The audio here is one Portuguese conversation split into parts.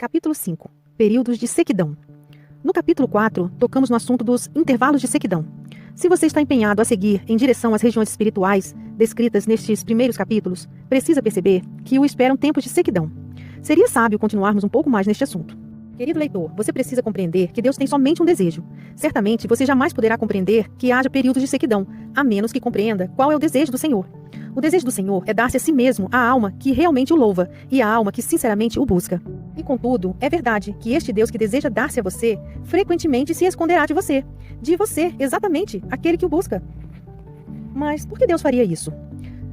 Capítulo 5. Períodos de sequidão. No capítulo 4, tocamos no assunto dos intervalos de sequidão. Se você está empenhado a seguir em direção às regiões espirituais descritas nestes primeiros capítulos, precisa perceber que o esperam tempos de sequidão. Seria sábio continuarmos um pouco mais neste assunto. Querido leitor, você precisa compreender que Deus tem somente um desejo. Certamente você jamais poderá compreender que haja períodos de sequidão, a menos que compreenda qual é o desejo do Senhor. O desejo do Senhor é dar-se a si mesmo a alma que realmente o louva e a alma que sinceramente o busca. E contudo, é verdade que este Deus que deseja dar-se a você, frequentemente se esconderá de você, exatamente, aquele que o busca. Mas por que Deus faria isso?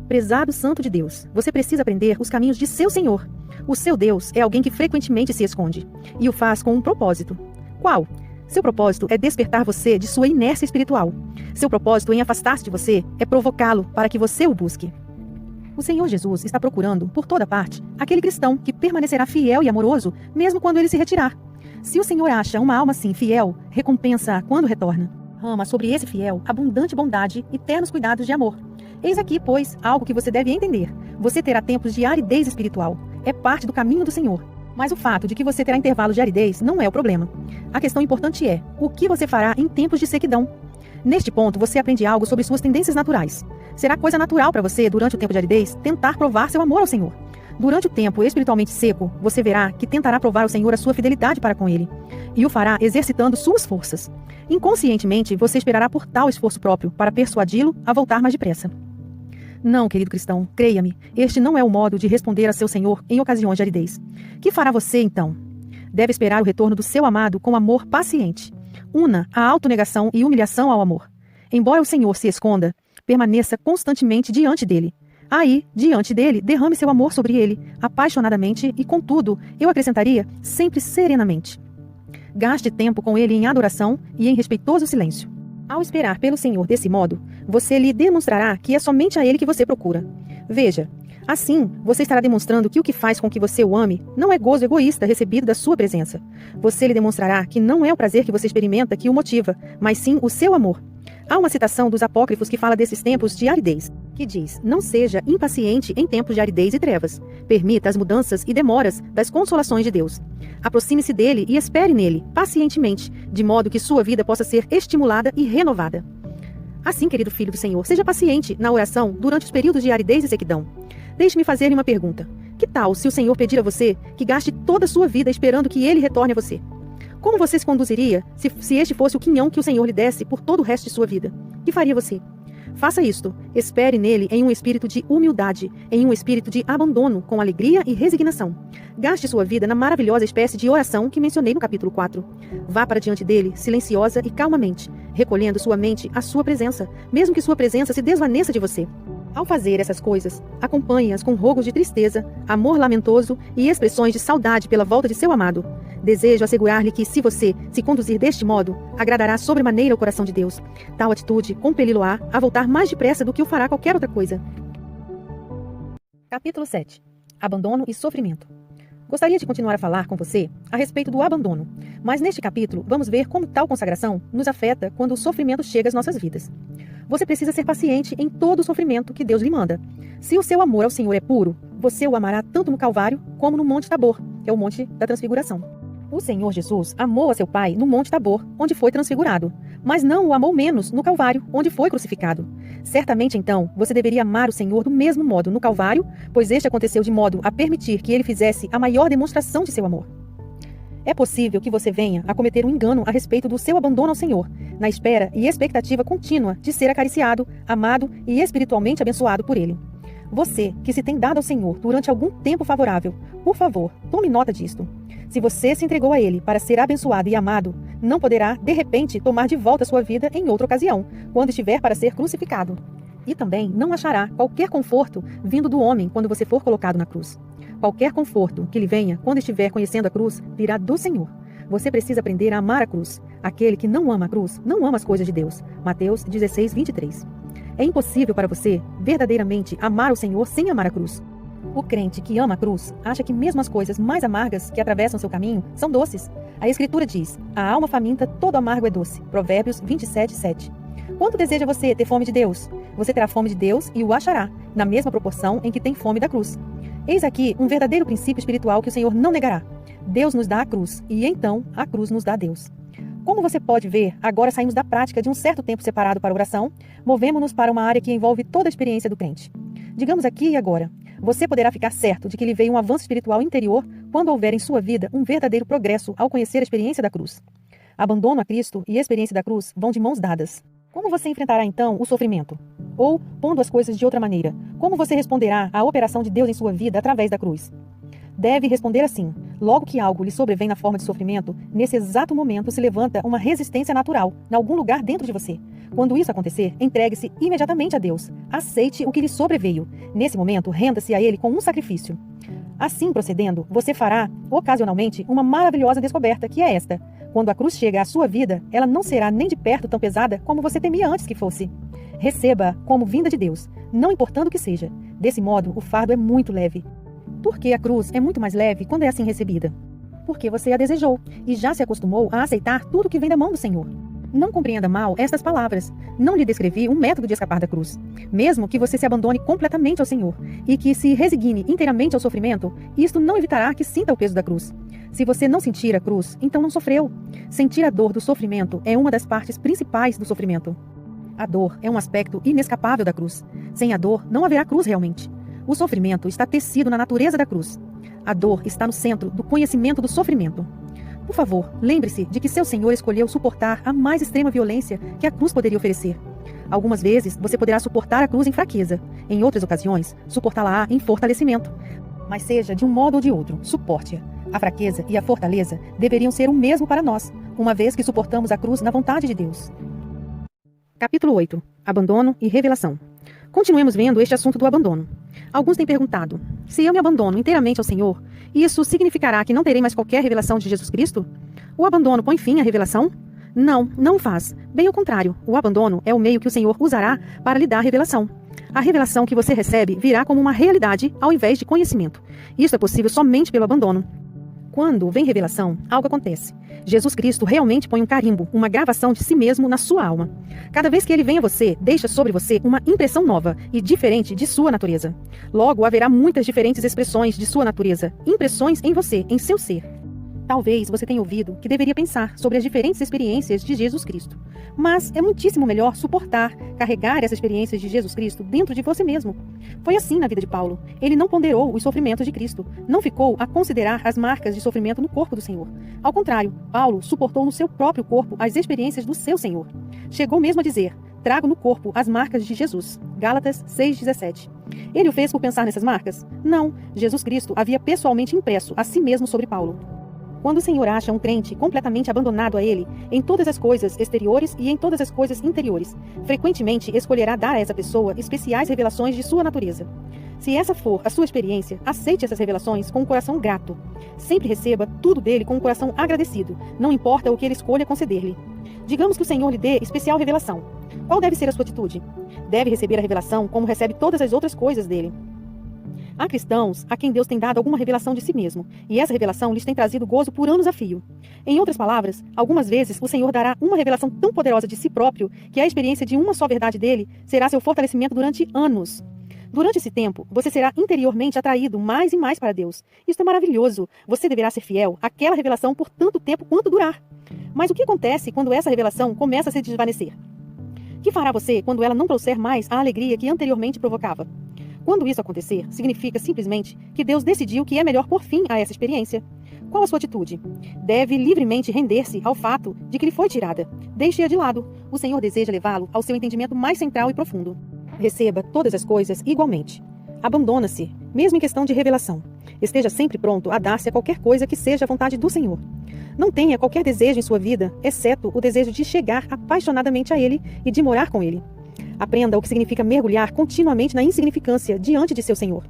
Prezado Santo de Deus, você precisa aprender os caminhos de seu Senhor. O seu Deus é alguém que frequentemente se esconde, e o faz com um propósito. Qual? Seu propósito é despertar você de sua inércia espiritual. Seu propósito em afastar-se de você é provocá-lo para que você o busque. O Senhor Jesus está procurando, por toda parte, aquele cristão que permanecerá fiel e amoroso, mesmo quando ele se retirar. Se o Senhor acha uma alma assim fiel, recompensa-a quando retorna. Rama sobre esse fiel abundante bondade e ternos cuidados de amor. Eis aqui, pois, algo que você deve entender. Você terá tempos de aridez espiritual. É parte do caminho do Senhor. Mas o fato de que você terá intervalos de aridez não é o problema. A questão importante é, o que você fará em tempos de sequidão? Neste ponto, você aprende algo sobre suas tendências naturais. Será coisa natural para você, durante o tempo de aridez, tentar provar seu amor ao Senhor. Durante o tempo espiritualmente seco, você verá que tentará provar ao Senhor a sua fidelidade para com Ele. E o fará exercitando suas forças. Inconscientemente, você esperará por tal esforço próprio para persuadi-lo a voltar mais depressa. Não, querido cristão, creia-me, este não é o modo de responder a seu Senhor em ocasiões de aridez. Que fará você, então? Deve esperar o retorno do seu amado com amor paciente. Una a autonegação e humilhação ao amor. Embora o Senhor se esconda, permaneça constantemente diante dele. Aí, diante dele, derrame seu amor sobre ele, apaixonadamente e, contudo, eu acrescentaria, sempre serenamente. Gaste tempo com ele em adoração e em respeitoso silêncio. Ao esperar pelo Senhor desse modo, você lhe demonstrará que é somente a Ele que você procura. Veja, assim, você estará demonstrando que o que faz com que você o ame não é gozo egoísta recebido da sua presença. Você lhe demonstrará que não é o prazer que você experimenta que o motiva, mas sim o seu amor. Há uma citação dos apócrifos que fala desses tempos de aridez, que diz: não seja impaciente em tempos de aridez e trevas. Permita as mudanças e demoras das consolações de Deus. Aproxime-se dele e espere nele, pacientemente, de modo que sua vida possa ser estimulada e renovada. Assim, querido filho do Senhor, seja paciente na oração durante os períodos de aridez e sequidão. Deixe-me fazer-lhe uma pergunta. Que tal se o Senhor pedir a você que gaste toda a sua vida esperando que ele retorne a você? Como você se conduziria se este fosse o quinhão que o Senhor lhe desse por todo o resto de sua vida? Que faria você? Faça isto. Espere nele em um espírito de humildade, em um espírito de abandono, com alegria e resignação. Gaste sua vida na maravilhosa espécie de oração que mencionei no capítulo 4. Vá para diante dele, silenciosa e calmamente, recolhendo sua mente à sua presença, mesmo que sua presença se desvaneça de você. Ao fazer essas coisas, acompanhe-as com rogos de tristeza, amor lamentoso e expressões de saudade pela volta de seu amado. Desejo assegurar-lhe que, se você se conduzir deste modo, agradará sobremaneira o coração de Deus. Tal atitude compeli-lo-á a voltar mais depressa do que o fará qualquer outra coisa. Capítulo 7. Abandono e sofrimento. Gostaria de continuar a falar com você a respeito do abandono, mas neste capítulo vamos ver como tal consagração nos afeta quando o sofrimento chega às nossas vidas. Você precisa ser paciente em todo o sofrimento que Deus lhe manda. Se o seu amor ao Senhor é puro, você o amará tanto no Calvário como no Monte Tabor, que é o Monte da Transfiguração. O Senhor Jesus amou a seu Pai no Monte Tabor, onde foi transfigurado, mas não o amou menos no Calvário, onde foi crucificado. Certamente, então, você deveria amar o Senhor do mesmo modo no Calvário, pois este aconteceu de modo a permitir que ele fizesse a maior demonstração de seu amor. É possível que você venha a cometer um engano a respeito do seu abandono ao Senhor, na espera e expectativa contínua de ser acariciado, amado e espiritualmente abençoado por Ele. Você, que se tem dado ao Senhor durante algum tempo favorável, por favor, tome nota disto. Se você se entregou a Ele para ser abençoado e amado, não poderá, de repente, tomar de volta sua vida em outra ocasião, quando estiver para ser crucificado. E também não achará qualquer conforto vindo do homem quando você for colocado na cruz. Qualquer conforto que lhe venha quando estiver conhecendo a cruz, virá do Senhor. Você precisa aprender a amar a cruz. Aquele que não ama a cruz, não ama as coisas de Deus. Mateus 16, 23. É impossível para você, verdadeiramente, amar o Senhor sem amar a cruz. O crente que ama a cruz acha que mesmo as coisas mais amargas que atravessam seu caminho são doces. A Escritura diz: a alma faminta, todo amargo é doce. Provérbios 27, 7. Quanto deseja você ter fome de Deus? Você terá fome de Deus e o achará, na mesma proporção em que tem fome da cruz. Eis aqui um verdadeiro princípio espiritual que o Senhor não negará. Deus nos dá a cruz, e então a cruz nos dá Deus. Como você pode ver, agora saímos da prática de um certo tempo separado para oração, movemos-nos para uma área que envolve toda a experiência do crente. Digamos aqui e agora, você poderá ficar certo de que lhe veio um avanço espiritual interior quando houver em sua vida um verdadeiro progresso ao conhecer a experiência da cruz. Abandono a Cristo e a experiência da cruz vão de mãos dadas. Como você enfrentará então o sofrimento? Ou, pondo as coisas de outra maneira, como você responderá à operação de Deus em sua vida através da cruz? Deve responder assim: logo que algo lhe sobrevém na forma de sofrimento, nesse exato momento se levanta uma resistência natural, em algum lugar dentro de você. Quando isso acontecer, entregue-se imediatamente a Deus. Aceite o que lhe sobreveio. Nesse momento, renda-se a Ele com um sacrifício. Assim procedendo, você fará, ocasionalmente, uma maravilhosa descoberta, que é esta: quando a cruz chega à sua vida, ela não será nem de perto tão pesada como você temia antes que fosse. Receba-a como vinda de Deus, não importando o que seja. Desse modo, o fardo é muito leve. Por que a cruz é muito mais leve quando é assim recebida? Porque você a desejou e já se acostumou a aceitar tudo que vem da mão do Senhor. Não compreenda mal estas palavras. Não lhe descrevi um método de escapar da cruz. Mesmo que você se abandone completamente ao Senhor e que se resigne inteiramente ao sofrimento, isto não evitará que sinta o peso da cruz. Se você não sentir a cruz, então não sofreu. Sentir a dor do sofrimento é uma das partes principais do sofrimento. A dor é um aspecto inescapável da cruz. Sem a dor, não haverá cruz realmente. O sofrimento está tecido na natureza da cruz. A dor está no centro do conhecimento do sofrimento. Por favor, lembre-se de que seu Senhor escolheu suportar a mais extrema violência que a cruz poderia oferecer. Algumas vezes, você poderá suportar a cruz em fraqueza. Em outras ocasiões, suportá-la em fortalecimento. Mas seja de um modo ou de outro, suporte-a. A fraqueza e a fortaleza deveriam ser o mesmo para nós, uma vez que suportamos a cruz na vontade de Deus. Capítulo 8. Abandono e revelação. Continuemos vendo este assunto do abandono. Alguns têm perguntado: se eu me abandono inteiramente ao Senhor, isso significará que não terei mais qualquer revelação de Jesus Cristo? O abandono põe fim à revelação? Não, não faz. Bem ao contrário, o abandono é o meio que o Senhor usará para lhe dar revelação. A revelação que você recebe virá como uma realidade ao invés de conhecimento. Isso é possível somente pelo abandono. Quando vem revelação, algo acontece. Jesus Cristo realmente põe um carimbo, uma gravação de si mesmo na sua alma. Cada vez que ele vem a você, deixa sobre você uma impressão nova e diferente de sua natureza. Logo, haverá muitas diferentes expressões de sua natureza, impressões em você, em seu ser. Talvez você tenha ouvido que deveria pensar sobre as diferentes experiências de Jesus Cristo. Mas é muitíssimo melhor suportar, carregar essas experiências de Jesus Cristo dentro de você mesmo. Foi assim na vida de Paulo. Ele não ponderou os sofrimentos de Cristo. Não ficou a considerar as marcas de sofrimento no corpo do Senhor. Ao contrário, Paulo suportou no seu próprio corpo as experiências do seu Senhor. Chegou mesmo a dizer: trago no corpo as marcas de Jesus. Gálatas 6,17. Ele o fez por pensar nessas marcas? Não. Jesus Cristo havia pessoalmente impresso a si mesmo sobre Paulo. Quando o Senhor acha um crente completamente abandonado a Ele, em todas as coisas exteriores e em todas as coisas interiores, frequentemente escolherá dar a essa pessoa especiais revelações de sua natureza. Se essa for a sua experiência, aceite essas revelações com um coração grato. Sempre receba tudo dele com um coração agradecido, não importa o que ele escolha conceder-lhe. Digamos que o Senhor lhe dê especial revelação. Qual deve ser a sua atitude? Deve receber a revelação como recebe todas as outras coisas dele. Há cristãos a quem Deus tem dado alguma revelação de si mesmo, e essa revelação lhes tem trazido gozo por anos a fio. Em outras palavras, algumas vezes o Senhor dará uma revelação tão poderosa de si próprio que a experiência de uma só verdade dele será seu fortalecimento durante anos. Durante esse tempo, você será interiormente atraído mais e mais para Deus. Isso é maravilhoso. Você deverá ser fiel àquela revelação por tanto tempo quanto durar. Mas o que acontece quando essa revelação começa a se desvanecer? O que fará você quando ela não trouxer mais a alegria que anteriormente provocava? Quando isso acontecer, significa simplesmente que Deus decidiu que é melhor pôr fim a essa experiência. Qual a sua atitude? Deve livremente render-se ao fato de que lhe foi tirada. Deixe-a de lado. O Senhor deseja levá-lo ao seu entendimento mais central e profundo. Receba todas as coisas igualmente. Abandona-se, mesmo em questão de revelação. Esteja sempre pronto a dar-se a qualquer coisa que seja a vontade do Senhor. Não tenha qualquer desejo em sua vida, exceto o desejo de chegar apaixonadamente a Ele e de morar com Ele. Aprenda o que significa mergulhar continuamente na insignificância diante de seu Senhor.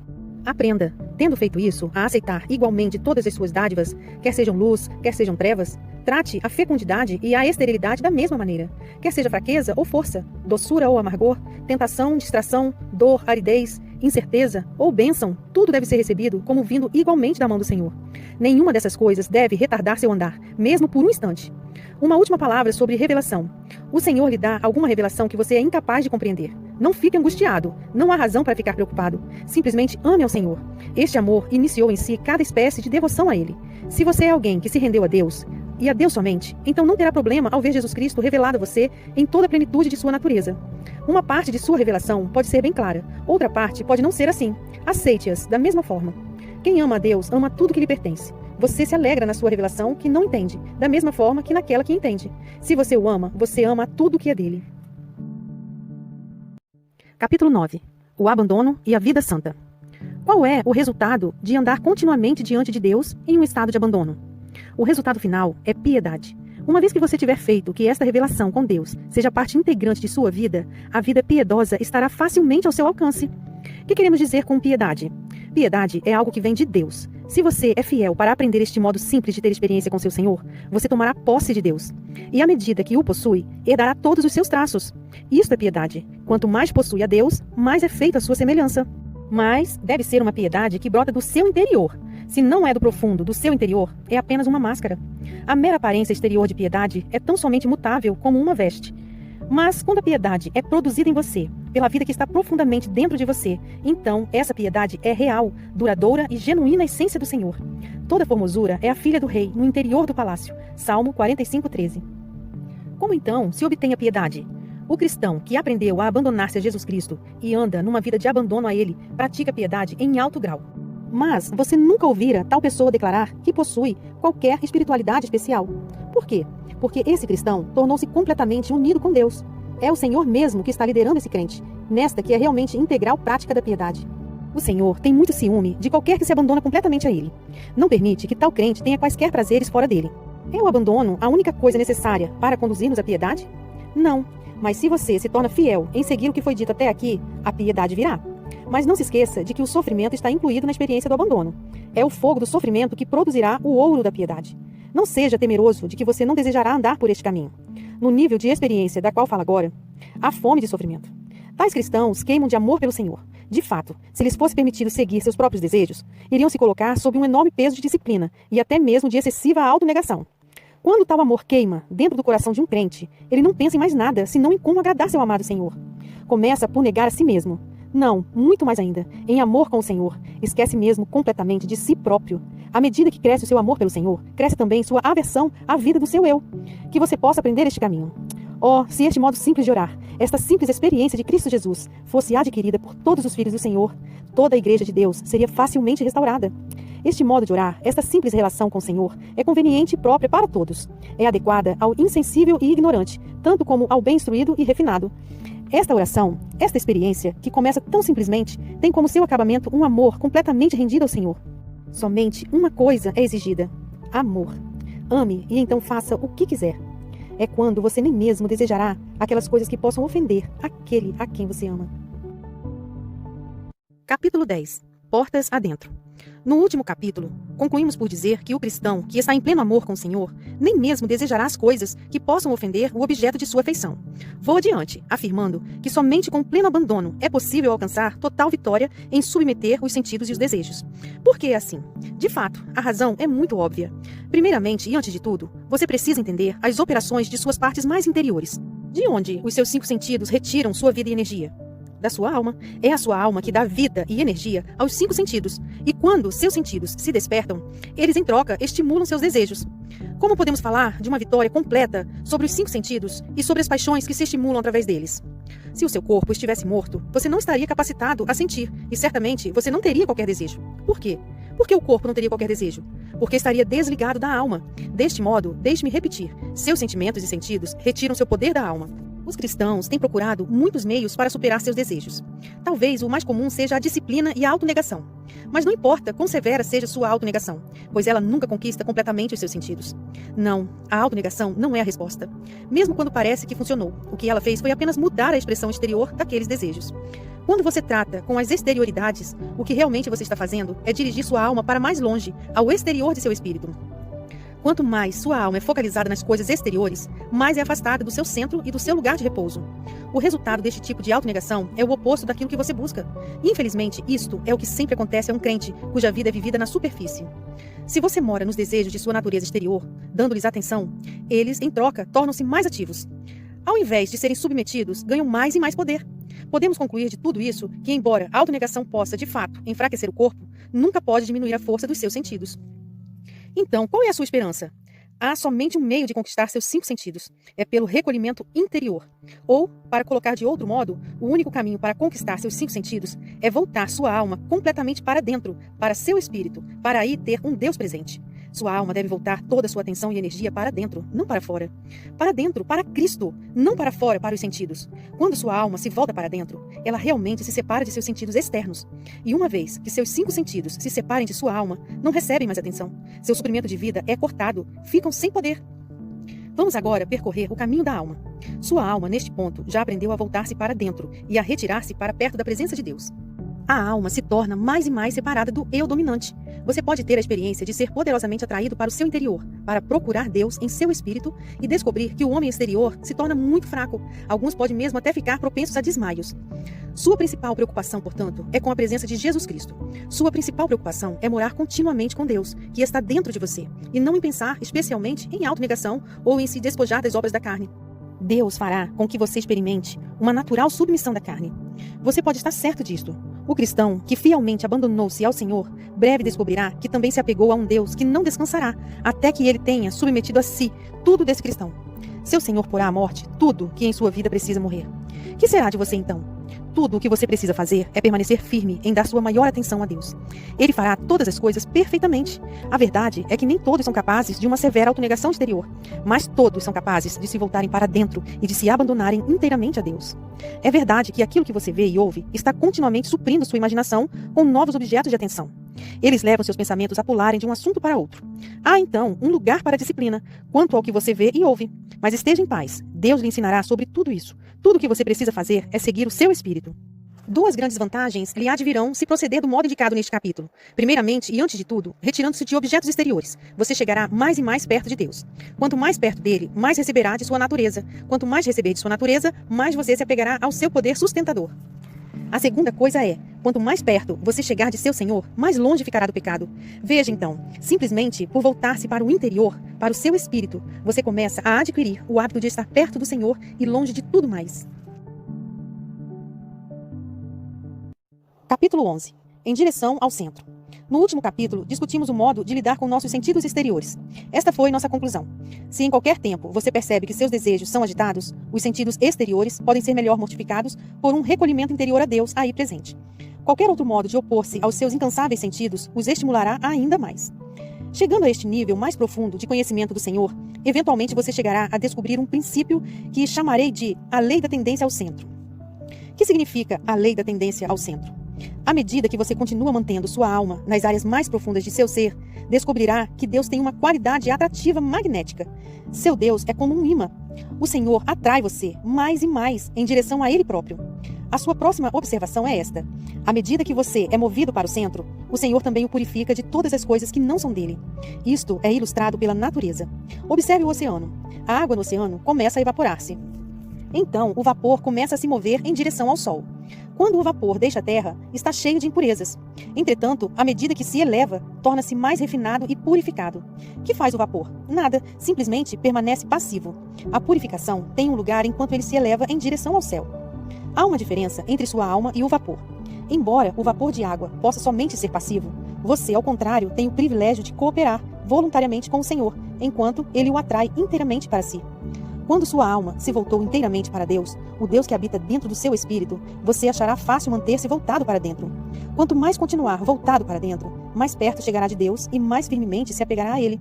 Aprenda, tendo feito isso, a aceitar igualmente todas as suas dádivas, quer sejam luz, quer sejam trevas. Trate a fecundidade e a esterilidade da mesma maneira, quer seja fraqueza ou força, doçura ou amargor, tentação, distração, dor, aridez, incerteza ou bênção, tudo deve ser recebido como vindo igualmente da mão do Senhor. Nenhuma dessas coisas deve retardar seu andar, mesmo por um instante. Uma última palavra sobre revelação. O Senhor lhe dá alguma revelação que você é incapaz de compreender. Não fique angustiado. Não há razão para ficar preocupado. Simplesmente ame ao Senhor. Este amor iniciou em si cada espécie de devoção a Ele. Se você é alguém que se rendeu a Deus, e a Deus somente, então não terá problema ao ver Jesus Cristo revelado a você em toda a plenitude de sua natureza. Uma parte de sua revelação pode ser bem clara, outra parte pode não ser assim. Aceite-as da mesma forma. Quem ama a Deus ama tudo que lhe pertence. Você se alegra na sua revelação que não entende, da mesma forma que naquela que entende. Se você o ama, você ama tudo que é dele. Capítulo 9. O abandono e a vida santa. Qual é o resultado de andar continuamente diante de Deus em um estado de abandono? O resultado final é piedade. Uma vez que você tiver feito que esta revelação com Deus seja parte integrante de sua vida, a vida piedosa estará facilmente ao seu alcance. O que queremos dizer com piedade? Piedade é algo que vem de Deus. Se você é fiel para aprender este modo simples de ter experiência com seu Senhor, você tomará posse de Deus. E à medida que o possui, herdará todos os seus traços. Isto é piedade. Quanto mais possui a Deus, mais é feita a sua semelhança. Mas deve ser uma piedade que brota do seu interior. Se não é do profundo, do seu interior, é apenas uma máscara. A mera aparência exterior de piedade é tão somente mutável como uma veste. Mas quando a piedade é produzida em você, pela vida que está profundamente dentro de você, então essa piedade é real, duradoura e genuína essência do Senhor. Toda formosura é a filha do rei no interior do palácio. Salmo 45:13. Como então se obtém a piedade? O cristão que aprendeu a abandonar-se a Jesus Cristo e anda numa vida de abandono a Ele, pratica piedade em alto grau. Mas você nunca ouvira tal pessoa declarar que possui qualquer espiritualidade especial. Por quê? Porque esse cristão tornou-se completamente unido com Deus. É o Senhor mesmo que está liderando esse crente, nesta que é realmente integral prática da piedade. O Senhor tem muito ciúme de qualquer que se abandona completamente a Ele. Não permite que tal crente tenha quaisquer prazeres fora dele. É o abandono a única coisa necessária para conduzir-nos à piedade? Não. Mas se você se torna fiel em seguir o que foi dito até aqui, a piedade virá. Mas não se esqueça de que o sofrimento está incluído na experiência do abandono. É o fogo do sofrimento que produzirá o ouro da piedade. Não seja temeroso de que você não desejará andar por este caminho. No nível de experiência da qual fala agora, há fome de sofrimento. Tais cristãos queimam de amor pelo Senhor. De fato, se lhes fosse permitido seguir seus próprios desejos, iriam se colocar sob um enorme peso de disciplina e até mesmo de excessiva autonegação. Quando tal amor queima dentro do coração de um crente, ele não pensa em mais nada senão em como agradar seu amado Senhor. Começa por negar a si mesmo. Não, muito mais ainda, em amor com o Senhor, esquece mesmo completamente de si próprio. À medida que cresce o seu amor pelo Senhor, cresce também sua aversão à vida do seu eu. Que você possa aprender este caminho. Oh, se este modo simples de orar, esta simples experiência de Cristo Jesus, fosse adquirida por todos os filhos do Senhor, toda a igreja de Deus seria facilmente restaurada. Este modo de orar, esta simples relação com o Senhor, é conveniente e própria para todos. É adequada ao insensível e ignorante, tanto como ao bem instruído e refinado. Esta oração, esta experiência, que começa tão simplesmente, tem como seu acabamento um amor completamente rendido ao Senhor. Somente uma coisa é exigida: amor. Ame e então faça o que quiser. É quando você nem mesmo desejará aquelas coisas que possam ofender aquele a quem você ama. Capítulo 10. Portas adentro. No último capítulo, concluímos por dizer que o cristão que está em pleno amor com o Senhor nem mesmo desejará as coisas que possam ofender o objeto de sua afeição. Vou adiante, afirmando que somente com pleno abandono é possível alcançar total vitória em submeter os sentidos e os desejos. Por que é assim? De fato, a razão é muito óbvia. Primeiramente e antes de tudo, você precisa entender as operações de suas partes mais interiores. De onde os seus 5 sentidos retiram sua vida e energia? Da sua alma. É a sua alma que dá vida e energia aos 5 sentidos. E quando seus sentidos se despertam, eles em troca estimulam seus desejos. Como podemos falar de uma vitória completa sobre os 5 sentidos e sobre as paixões que se estimulam através deles? Se o seu corpo estivesse morto, você não estaria capacitado a sentir e certamente você não teria qualquer desejo. Por quê? Por que o corpo não teria qualquer desejo? Porque estaria desligado da alma. Deste modo, deixe-me repetir, seus sentimentos e sentidos retiram seu poder da alma. Os cristãos têm procurado muitos meios para superar seus desejos. Talvez o mais comum seja a disciplina e a autonegação. Mas não importa quão severa seja sua autonegação, pois ela nunca conquista completamente os seus sentidos. Não, a autonegação não é a resposta. Mesmo quando parece que funcionou, o que ela fez foi apenas mudar a expressão exterior daqueles desejos. Quando você trata com as exterioridades, o que realmente você está fazendo é dirigir sua alma para mais longe, ao exterior de seu espírito. Quanto mais sua alma é focalizada nas coisas exteriores, mais é afastada do seu centro e do seu lugar de repouso. O resultado deste tipo de autonegação é o oposto daquilo que você busca. Infelizmente, isto é o que sempre acontece a um crente cuja vida é vivida na superfície. Se você mora nos desejos de sua natureza exterior, dando-lhes atenção, eles, em troca, tornam-se mais ativos. Ao invés de serem submetidos, ganham mais e mais poder. Podemos concluir de tudo isso que, embora a autonegação possa, de fato, enfraquecer o corpo, nunca pode diminuir a força dos seus sentidos. Então, qual é a sua esperança? Há somente um meio de conquistar seus 5 sentidos. É pelo recolhimento interior. Ou, para colocar de outro modo, o único caminho para conquistar seus 5 sentidos é voltar sua alma completamente para dentro, para seu espírito, para aí ter um Deus presente. Sua alma deve voltar toda a sua atenção e energia para dentro, não para fora. Para dentro, para Cristo, não para fora, para os sentidos. Quando sua alma se volta para dentro, ela realmente se separa de seus sentidos externos. E uma vez que seus 5 sentidos se separem de sua alma, não recebem mais atenção. Seu suprimento de vida é cortado, ficam sem poder. Vamos agora percorrer o caminho da alma. Sua alma, neste ponto, já aprendeu a voltar-se para dentro e a retirar-se para perto da presença de Deus. A alma se torna mais e mais separada do eu dominante. Você pode ter a experiência de ser poderosamente atraído para o seu interior, para procurar Deus em seu espírito e descobrir que o homem exterior se torna muito fraco. Alguns podem mesmo até ficar propensos a desmaios. Sua principal preocupação, portanto, é com a presença de Jesus Cristo. Sua principal preocupação é morar continuamente com Deus, que está dentro de você, e não em pensar especialmente em autonegação ou em se despojar das obras da carne. Deus fará com que você experimente uma natural submissão da carne. Você pode estar certo disto. O cristão que fielmente abandonou-se ao Senhor, breve descobrirá que também se apegou a um Deus que não descansará, até que ele tenha submetido a si tudo desse cristão. Seu Senhor porá à morte tudo que em sua vida precisa morrer. Que será de você então? Tudo o que você precisa fazer é permanecer firme em dar sua maior atenção a Deus. Ele fará todas as coisas perfeitamente. A verdade é que nem todos são capazes de uma severa autonegação exterior, mas todos são capazes de se voltarem para dentro e de se abandonarem inteiramente a Deus. É verdade que aquilo que você vê e ouve está continuamente suprindo sua imaginação com novos objetos de atenção. Eles levam seus pensamentos a pularem de um assunto para outro. Há, então, um lugar para a disciplina, quanto ao que você vê e ouve. Mas esteja em paz. Deus lhe ensinará sobre tudo isso. Tudo o que você precisa fazer é seguir o seu espírito. 2 grandes vantagens lhe advirão se proceder do modo indicado neste capítulo. Primeiramente, e antes de tudo, retirando-se de objetos exteriores, você chegará mais e mais perto de Deus. Quanto mais perto dele, mais receberá de sua natureza. Quanto mais receber de sua natureza, mais você se apegará ao seu poder sustentador. A segunda coisa é, quanto mais perto você chegar de seu Senhor, mais longe ficará do pecado. Veja então, simplesmente por voltar-se para o interior, para o seu espírito, você começa a adquirir o hábito de estar perto do Senhor e longe de tudo mais. Capítulo 11. Em direção ao centro. No último capítulo, discutimos o modo de lidar com nossos sentidos exteriores. Esta foi nossa conclusão. Se em qualquer tempo você percebe que seus desejos são agitados, os sentidos exteriores podem ser melhor mortificados por um recolhimento interior a Deus aí presente. Qualquer outro modo de opor-se aos seus incansáveis sentidos os estimulará ainda mais. Chegando a este nível mais profundo de conhecimento do Senhor, eventualmente você chegará a descobrir um princípio que chamarei de a lei da tendência ao centro. O que significa a lei da tendência ao centro? À medida que você continua mantendo sua alma nas áreas mais profundas de seu ser, descobrirá que Deus tem uma qualidade atrativa magnética. Seu Deus é como um imã. O Senhor atrai você mais e mais em direção a Ele próprio. A sua próxima observação é esta. À medida que você é movido para o centro, o Senhor também o purifica de todas as coisas que não são dele. Isto é ilustrado pela natureza. Observe o oceano. A água no oceano começa a evaporar-se. Então, o vapor começa a se mover em direção ao sol. Quando o vapor deixa a terra, está cheio de impurezas. Entretanto, à medida que se eleva, torna-se mais refinado e purificado. O que faz o vapor? Nada, simplesmente permanece passivo. A purificação tem um lugar enquanto ele se eleva em direção ao céu. Há uma diferença entre sua alma e o vapor. Embora o vapor de água possa somente ser passivo, você, ao contrário, tem o privilégio de cooperar voluntariamente com o Senhor, enquanto ele o atrai inteiramente para si. Quando sua alma se voltou inteiramente para Deus, o Deus que habita dentro do seu espírito, você achará fácil manter-se voltado para dentro. Quanto mais continuar voltado para dentro, mais perto chegará de Deus e mais firmemente se apegará a Ele.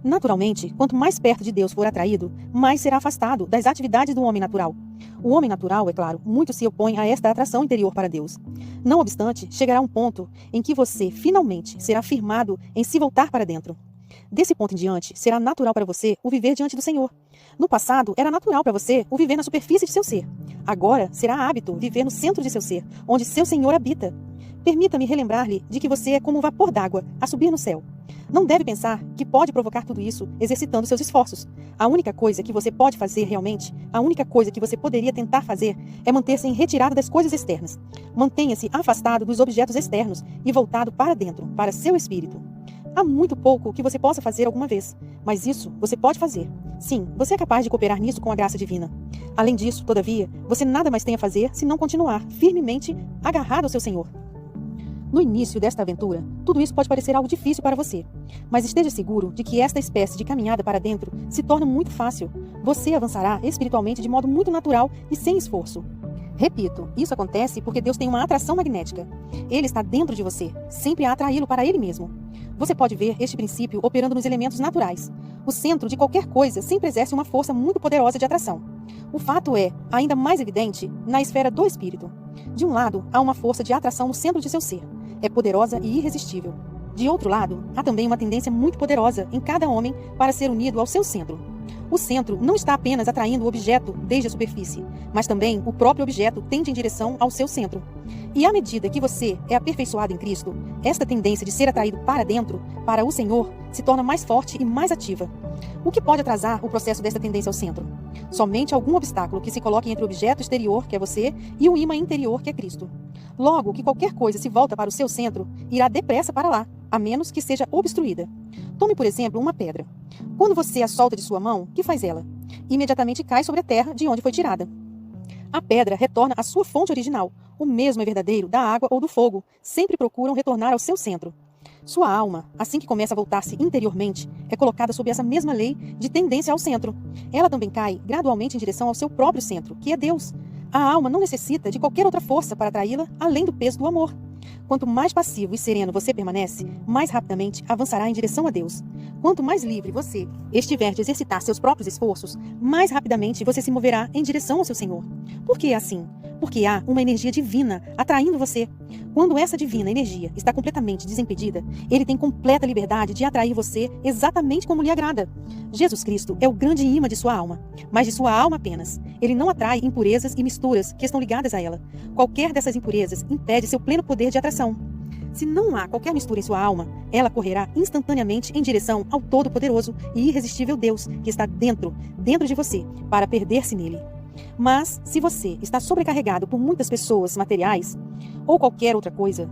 Naturalmente, quanto mais perto de Deus for atraído, mais será afastado das atividades do homem natural. O homem natural, é claro, muito se opõe a esta atração interior para Deus. Não obstante, chegará um ponto em que você, finalmente, será firmado em se voltar para dentro. Desse ponto em diante, será natural para você o viver diante do Senhor. No passado, era natural para você o viver na superfície de seu ser. Agora, será hábito viver no centro de seu ser, onde seu Senhor habita. Permita-me relembrar-lhe de que você é como um vapor d'água a subir no céu. Não deve pensar que pode provocar tudo isso exercitando seus esforços. A única coisa que você pode fazer realmente, a única coisa que você poderia tentar fazer, é manter-se em retirada das coisas externas. Mantenha-se afastado dos objetos externos e voltado para dentro, para seu espírito. Há muito pouco que você possa fazer alguma vez, mas isso você pode fazer. Sim, você é capaz de cooperar nisso com a graça divina. Além disso, todavia, você nada mais tem a fazer se não continuar firmemente agarrado ao seu Senhor. No início desta aventura, tudo isso pode parecer algo difícil para você, mas esteja seguro de que esta espécie de caminhada para dentro se torna muito fácil. Você avançará espiritualmente de modo muito natural e sem esforço. Repito, isso acontece porque Deus tem uma atração magnética. Ele está dentro de você, sempre a atraí-lo para Ele mesmo. Você pode ver este princípio operando nos elementos naturais. O centro de qualquer coisa sempre exerce uma força muito poderosa de atração. O fato é ainda mais evidente na esfera do espírito. De um lado, há uma força de atração no centro de seu ser. É poderosa e irresistível. De outro lado, há também uma tendência muito poderosa em cada homem para ser unido ao seu centro. O centro não está apenas atraindo o objeto desde a superfície, mas também o próprio objeto tende em direção ao seu centro. E à medida que você é aperfeiçoado em Cristo, esta tendência de ser atraído para dentro, para o Senhor, se torna mais forte e mais ativa. O que pode atrasar o processo desta tendência ao centro? Somente algum obstáculo que se coloque entre o objeto exterior, que é você, e o ímã interior, que é Cristo. Logo que qualquer coisa se volta para o seu centro, irá depressa para lá, a menos que seja obstruída. Tome, por exemplo, uma pedra. Quando você a solta de sua mão, o que faz ela? Imediatamente cai sobre a terra de onde foi tirada. A pedra retorna à sua fonte original. O mesmo é verdadeiro da água ou do fogo. Sempre procuram retornar ao seu centro. Sua alma, assim que começa a voltar-se interiormente, é colocada sob essa mesma lei de tendência ao centro. Ela também cai gradualmente em direção ao seu próprio centro, que é Deus. A alma não necessita de qualquer outra força para atraí-la além do peso do amor. Quanto mais passivo e sereno você permanece, mais rapidamente avançará em direção a Deus. Quanto mais livre você estiver de exercitar seus próprios esforços, mais rapidamente você se moverá em direção ao seu Senhor. Por que é assim? Porque há uma energia divina atraindo você. Quando essa divina energia está completamente desimpedida, ele tem completa liberdade de atrair você exatamente como lhe agrada. Jesus Cristo é o grande imã de sua alma, mas de sua alma apenas. Ele não atrai impurezas e misturas que estão ligadas a ela. Qualquer dessas impurezas impede seu pleno poder de atração. Se não há qualquer mistura em sua alma, ela correrá instantaneamente em direção ao todo-poderoso e irresistível Deus que está dentro de você, para perder-se nele. Mas, se você está sobrecarregado por muitas pessoas materiais ou qualquer outra coisa,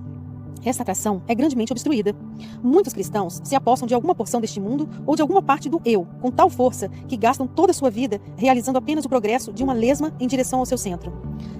essa atração é grandemente obstruída. Muitos cristãos se apossam de alguma porção deste mundo ou de alguma parte do eu, com tal força que gastam toda a sua vida realizando apenas o progresso de uma lesma em direção ao seu centro.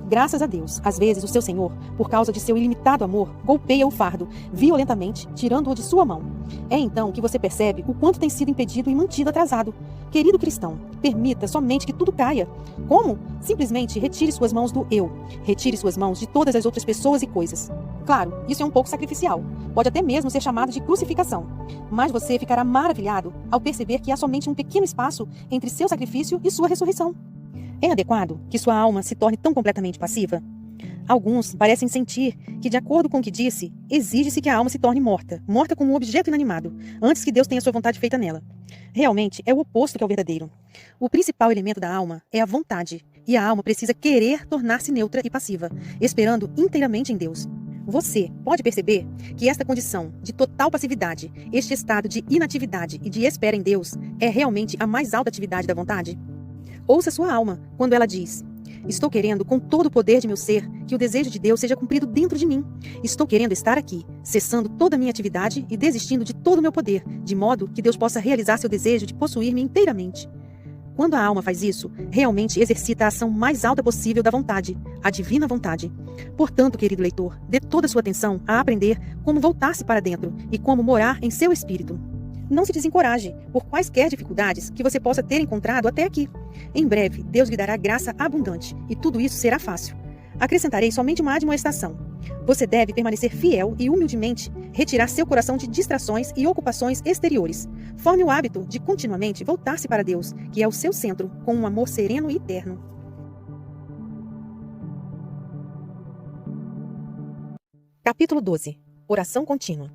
Graças a Deus, às vezes o seu Senhor, por causa de seu ilimitado amor, golpeia o fardo, violentamente, tirando-o de sua mão. É então que você percebe o quanto tem sido impedido e mantido atrasado. Querido cristão, permita somente que tudo caia. Como? Simplesmente retire suas mãos do eu. Retire suas mãos de todas as outras pessoas e coisas. Claro, isso é um pouco sacrificial. Pode até mesmo ser chamado de crucificação. Mas você ficará maravilhado ao perceber que há somente um pequeno espaço entre seu sacrifício e sua ressurreição. É adequado que sua alma se torne tão completamente passiva? Alguns parecem sentir que, de acordo com o que disse, exige-se que a alma se torne morta como um objeto inanimado, antes que Deus tenha sua vontade feita nela. Realmente, é o oposto que é o verdadeiro. O principal elemento da alma é a vontade, e a alma precisa querer tornar-se neutra e passiva, esperando inteiramente em Deus. Você pode perceber que esta condição de total passividade, este estado de inatividade e de espera em Deus, é realmente a mais alta atividade da vontade? Ouça sua alma quando ela diz: estou querendo com todo o poder de meu ser que o desejo de Deus seja cumprido dentro de mim. Estou querendo estar aqui, cessando toda a minha atividade e desistindo de todo o meu poder, de modo que Deus possa realizar seu desejo de possuir-me inteiramente. Quando a alma faz isso, realmente exercita a ação mais alta possível da vontade, a divina vontade. Portanto, querido leitor, dê toda a sua atenção a aprender como voltar-se para dentro e como morar em seu espírito. Não se desencoraje por quaisquer dificuldades que você possa ter encontrado até aqui. Em breve, Deus lhe dará graça abundante, e tudo isso será fácil. Acrescentarei somente uma admoestação. Você deve permanecer fiel e humildemente retirar seu coração de distrações e ocupações exteriores. Forme o hábito de continuamente voltar-se para Deus, que é o seu centro, com um amor sereno e eterno. Capítulo 12. Oração contínua.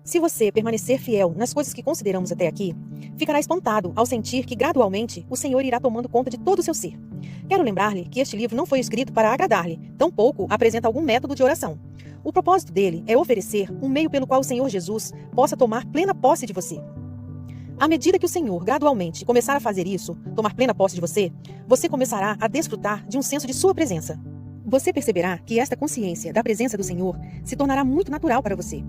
Se você permanecer fiel nas coisas que consideramos até aqui, ficará espantado ao sentir que gradualmente o Senhor irá tomando conta de todo o seu ser. Quero lembrar-lhe que este livro não foi escrito para agradar-lhe, tampouco apresenta algum método de oração. O propósito dele é oferecer um meio pelo qual o Senhor Jesus possa tomar plena posse de você. À medida que o Senhor gradualmente começar a fazer isso, tomar plena posse de você, você começará a desfrutar de um senso de sua presença. Você perceberá que esta consciência da presença do Senhor se tornará muito natural para você.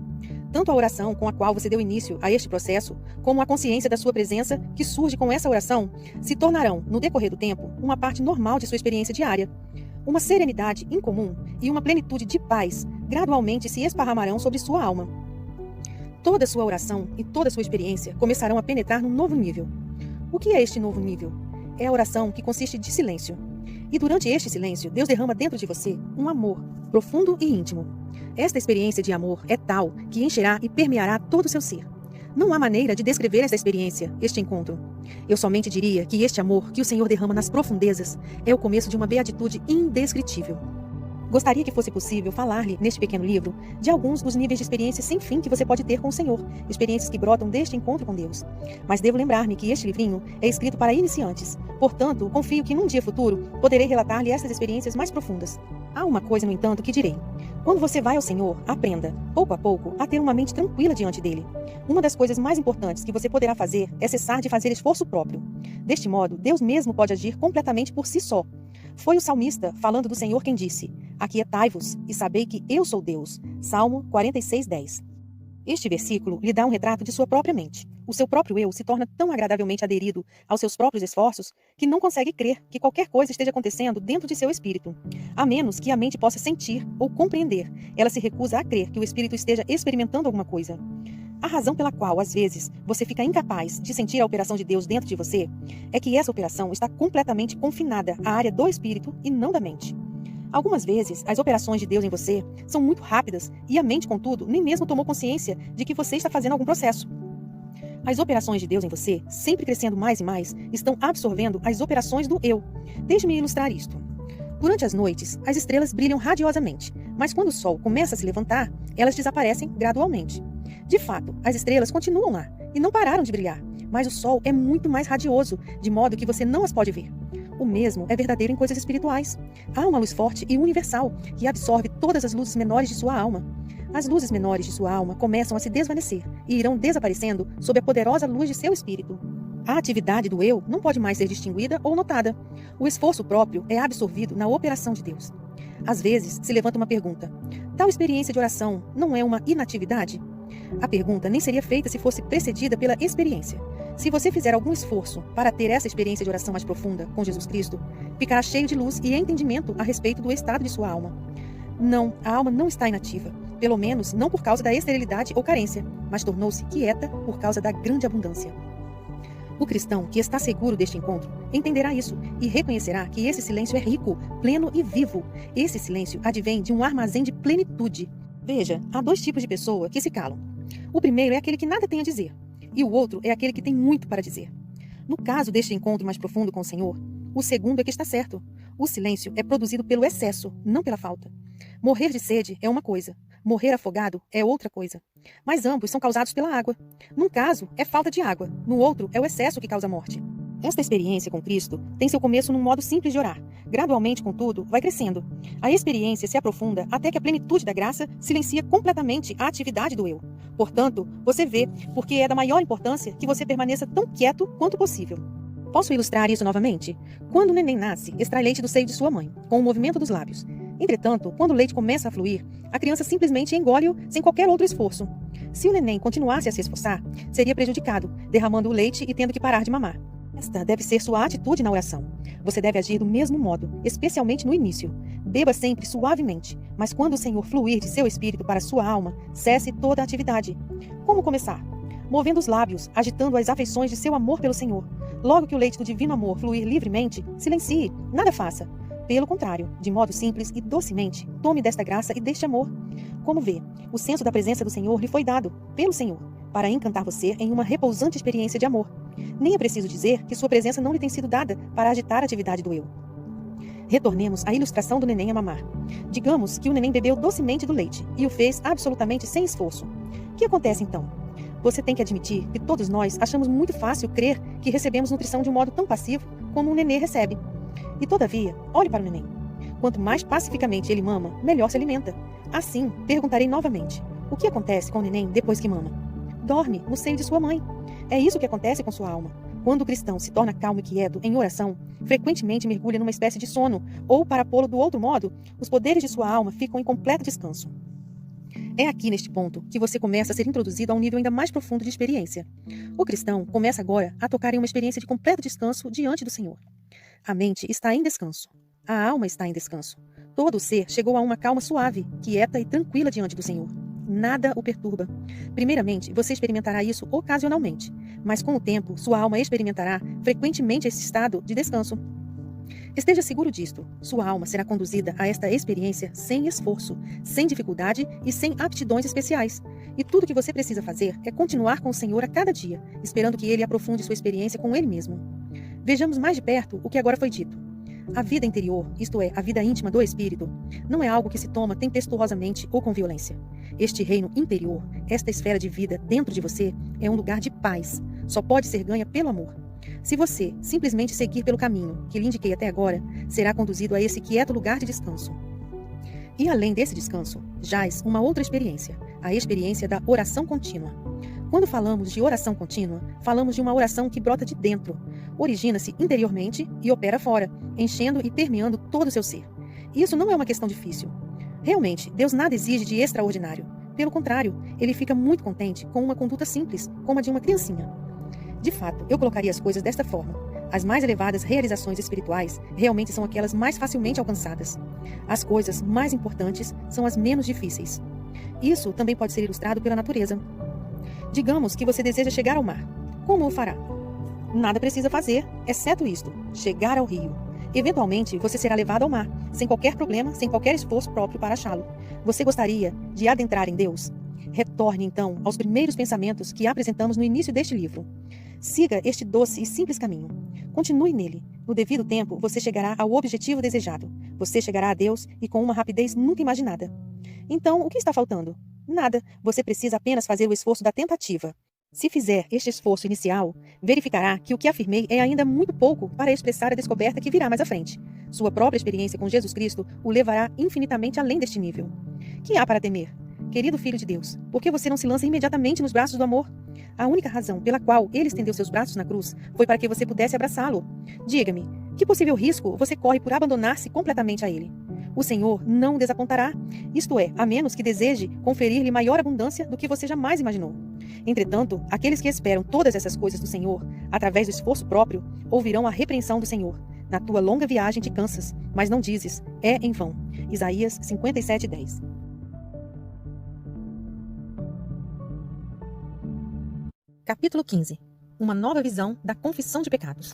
Tanto a oração com a qual você deu início a este processo, como a consciência da sua presença que surge com essa oração, se tornarão, no decorrer do tempo, uma parte normal de sua experiência diária. Uma serenidade incomum e uma plenitude de paz gradualmente se esparramarão sobre sua alma. Toda sua oração e toda sua experiência começarão a penetrar num novo nível. O que é este novo nível? É a oração que consiste de silêncio. E durante este silêncio, Deus derrama dentro de você um amor profundo e íntimo. Esta experiência de amor é tal que encherá e permeará todo o seu ser. Não há maneira de descrever essa experiência, este encontro. Eu somente diria que este amor que o Senhor derrama nas profundezas é o começo de uma beatitude indescritível. Gostaria que fosse possível falar-lhe, neste pequeno livro, de alguns dos níveis de experiências sem fim que você pode ter com o Senhor, experiências que brotam deste encontro com Deus. Mas devo lembrar-me que este livrinho é escrito para iniciantes. Portanto, confio que num dia futuro poderei relatar-lhe essas experiências mais profundas. Há uma coisa, no entanto, que direi. Quando você vai ao Senhor, aprenda, pouco a pouco, a ter uma mente tranquila diante dele. Uma das coisas mais importantes que você poderá fazer é cessar de fazer esforço próprio. Deste modo, Deus mesmo pode agir completamente por si só. Foi o salmista, falando do Senhor, quem disse: Aquietai-vos e sabei que eu sou Deus. Salmo 46:10. Este versículo lhe dá um retrato de sua própria mente. O seu próprio eu se torna tão agradavelmente aderido aos seus próprios esforços que não consegue crer que qualquer coisa esteja acontecendo dentro de seu espírito. A menos que a mente possa sentir ou compreender, ela se recusa a crer que o espírito esteja experimentando alguma coisa. A razão pela qual, às vezes, você fica incapaz de sentir a operação de Deus dentro de você é que essa operação está completamente confinada à área do espírito e não da mente. Algumas vezes, as operações de Deus em você são muito rápidas e a mente, contudo, nem mesmo tomou consciência de que você está fazendo algum processo. As operações de Deus em você, sempre crescendo mais e mais, estão absorvendo as operações do eu. Deixe-me ilustrar isto. Durante as noites, as estrelas brilham radiosamente, mas quando o sol começa a se levantar, elas desaparecem gradualmente. De fato, as estrelas continuam lá e não pararam de brilhar, mas o sol é muito mais radioso, de modo que você não as pode ver. O mesmo é verdadeiro em coisas espirituais. Há uma luz forte e universal que absorve todas as luzes menores de sua alma. As luzes menores de sua alma começam a se desvanecer e irão desaparecendo sob a poderosa luz de seu espírito. A atividade do eu não pode mais ser distinguida ou notada. O esforço próprio é absorvido na operação de Deus. Às vezes, se levanta uma pergunta: tal experiência de oração não é uma inatividade? A pergunta nem seria feita se fosse precedida pela experiência. Se você fizer algum esforço para ter essa experiência de oração mais profunda com Jesus Cristo, ficará cheio de luz e entendimento a respeito do estado de sua alma. Não, a alma não está inativa, pelo menos não por causa da esterilidade ou carência, mas tornou-se quieta por causa da grande abundância. O cristão que está seguro deste encontro entenderá isso e reconhecerá que esse silêncio é rico, pleno e vivo. Esse silêncio advém de um armazém de plenitude. Veja, há dois tipos de pessoa que se calam. O primeiro é aquele que nada tem a dizer, e o outro é aquele que tem muito para dizer. No caso deste encontro mais profundo com o Senhor, o segundo é que está certo. O silêncio é produzido pelo excesso, não pela falta. Morrer de sede é uma coisa, morrer afogado é outra coisa. Mas ambos são causados pela água. Num caso, é falta de água, no outro, é o excesso que causa a morte. Esta experiência com Cristo tem seu começo num modo simples de orar. Gradualmente, contudo, vai crescendo. A experiência se aprofunda até que a plenitude da graça silencia completamente a atividade do eu. Portanto, você vê, porque é da maior importância que você permaneça tão quieto quanto possível. Posso ilustrar isso novamente? Quando o neném nasce, extrai leite do seio de sua mãe, com o movimento dos lábios. Entretanto, quando o leite começa a fluir, a criança simplesmente engole-o sem qualquer outro esforço. Se o neném continuasse a se esforçar, seria prejudicado, derramando o leite e tendo que parar de mamar. Esta deve ser sua atitude na oração. Você deve agir do mesmo modo, especialmente no início. Beba sempre suavemente, mas quando o Senhor fluir de seu espírito para sua alma, cesse toda a atividade. Como começar? Movendo os lábios, agitando as afeições de seu amor pelo Senhor. Logo que o leite do divino amor fluir livremente, silencie, nada faça. Pelo contrário, de modo simples e docemente, tome desta graça e deste amor. Como vê, o senso da presença do Senhor lhe foi dado, pelo Senhor, para encantar você em uma repousante experiência de amor. Nem é preciso dizer que sua presença não lhe tem sido dada para agitar a atividade do eu. Retornemos à ilustração do neném a mamar. Digamos que o neném bebeu docemente do leite e o fez absolutamente sem esforço. O que acontece então? Você tem que admitir que todos nós achamos muito fácil crer que recebemos nutrição de um modo tão passivo como um nenê recebe. E todavia, olhe para o neném. Quanto mais pacificamente ele mama, melhor se alimenta. Assim, perguntarei novamente: o que acontece com o neném depois que mama? Dorme no seio de sua mãe. É isso que acontece com sua alma. Quando o cristão se torna calmo e quieto em oração, frequentemente mergulha numa espécie de sono, ou, para pô-lo do outro modo, os poderes de sua alma ficam em completo descanso. É aqui neste ponto que você começa a ser introduzido a um nível ainda mais profundo de experiência. O cristão começa agora a tocar em uma experiência de completo descanso diante do Senhor. A mente está em descanso. A alma está em descanso. Todo o ser chegou a uma calma suave, quieta e tranquila diante do Senhor. Nada o perturba. Primeiramente, você experimentará isso ocasionalmente, mas com o tempo, sua alma experimentará frequentemente esse estado de descanso. Esteja seguro disto. Sua alma será conduzida a esta experiência sem esforço, sem dificuldade e sem aptidões especiais. E tudo que você precisa fazer é continuar com o Senhor a cada dia, esperando que Ele aprofunde sua experiência com Ele mesmo. Vejamos mais de perto o que agora foi dito. A vida interior, isto é, a vida íntima do Espírito, não é algo que se toma tempestuosamente ou com violência. Este reino interior, esta esfera de vida dentro de você, é um lugar de paz. Só pode ser ganha pelo amor. Se você simplesmente seguir pelo caminho que lhe indiquei até agora, será conduzido a esse quieto lugar de descanso. E além desse descanso, jaz uma outra experiência, a experiência da oração contínua. Quando falamos de oração contínua, falamos de uma oração que brota de dentro, origina-se interiormente e opera fora, enchendo e permeando todo o seu ser. E isso não é uma questão difícil. Realmente, Deus nada exige de extraordinário. Pelo contrário, Ele fica muito contente com uma conduta simples, como a de uma criancinha. De fato, eu colocaria as coisas desta forma. As mais elevadas realizações espirituais realmente são aquelas mais facilmente alcançadas. As coisas mais importantes são as menos difíceis. Isso também pode ser ilustrado pela natureza. Digamos que você deseja chegar ao mar. Como o fará? Nada precisa fazer, exceto isto, chegar ao rio. Eventualmente, você será levado ao mar, sem qualquer problema, sem qualquer esforço próprio para achá-lo. Você gostaria de adentrar em Deus? Retorne, então, aos primeiros pensamentos que apresentamos no início deste livro. Siga este doce e simples caminho. Continue nele. No devido tempo, você chegará ao objetivo desejado. Você chegará a Deus e com uma rapidez nunca imaginada. Então, o que está faltando? Nada. Você precisa apenas fazer o esforço da tentativa. Se fizer este esforço inicial, verificará que o que afirmei é ainda muito pouco para expressar a descoberta que virá mais à frente. Sua própria experiência com Jesus Cristo o levará infinitamente além deste nível. Que há para temer? Querido Filho de Deus, por que você não se lança imediatamente nos braços do amor? A única razão pela qual ele estendeu seus braços na cruz foi para que você pudesse abraçá-lo. Diga-me, que possível risco você corre por abandonar-se completamente a ele? O Senhor não o desapontará, isto é, a menos que deseje conferir-lhe maior abundância do que você jamais imaginou. Entretanto, aqueles que esperam todas essas coisas do Senhor, através do esforço próprio, ouvirão a repreensão do Senhor. Na tua longa viagem te cansas, mas não dizes, é em vão. Isaías 57:10. Capítulo 15. Uma nova visão da confissão de pecados.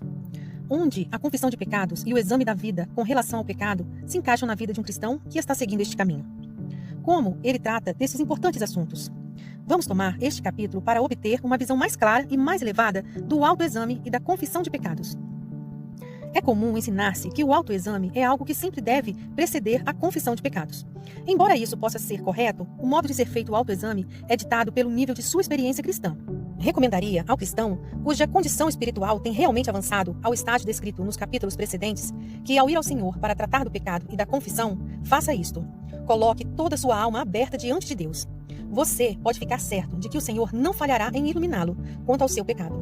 Onde a confissão de pecados e o exame da vida com relação ao pecado se encaixam na vida de um cristão que está seguindo este caminho. Como ele trata desses importantes assuntos? Vamos tomar este capítulo para obter uma visão mais clara e mais elevada do autoexame e da confissão de pecados. É comum ensinar-se que o autoexame é algo que sempre deve preceder a confissão de pecados. Embora isso possa ser correto, o modo de ser feito o autoexame é ditado pelo nível de sua experiência cristã. Recomendaria ao cristão, cuja condição espiritual tem realmente avançado ao estágio descrito nos capítulos precedentes, que ao ir ao Senhor para tratar do pecado e da confissão, faça isto. Coloque toda a sua alma aberta diante de Deus. Você pode ficar certo de que o Senhor não falhará em iluminá-lo quanto ao seu pecado.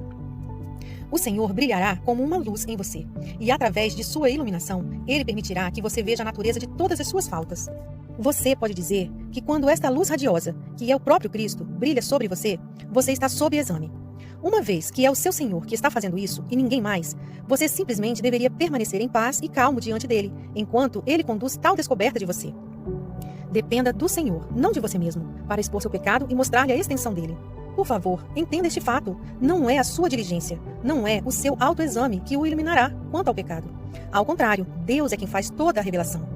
O Senhor brilhará como uma luz em você, e através de sua iluminação, Ele permitirá que você veja a natureza de todas as suas faltas. Você pode dizer que quando esta luz radiosa, que é o próprio Cristo, brilha sobre você, você está sob exame. Uma vez que é o seu Senhor que está fazendo isso, e ninguém mais, você simplesmente deveria permanecer em paz e calmo diante dele, enquanto ele conduz tal descoberta de você. Dependa do Senhor, não de você mesmo, para expor seu pecado e mostrar-lhe a extensão dele. Por favor, entenda este fato. Não é a sua diligência, não é o seu autoexame que o iluminará quanto ao pecado. Ao contrário, Deus é quem faz toda a revelação.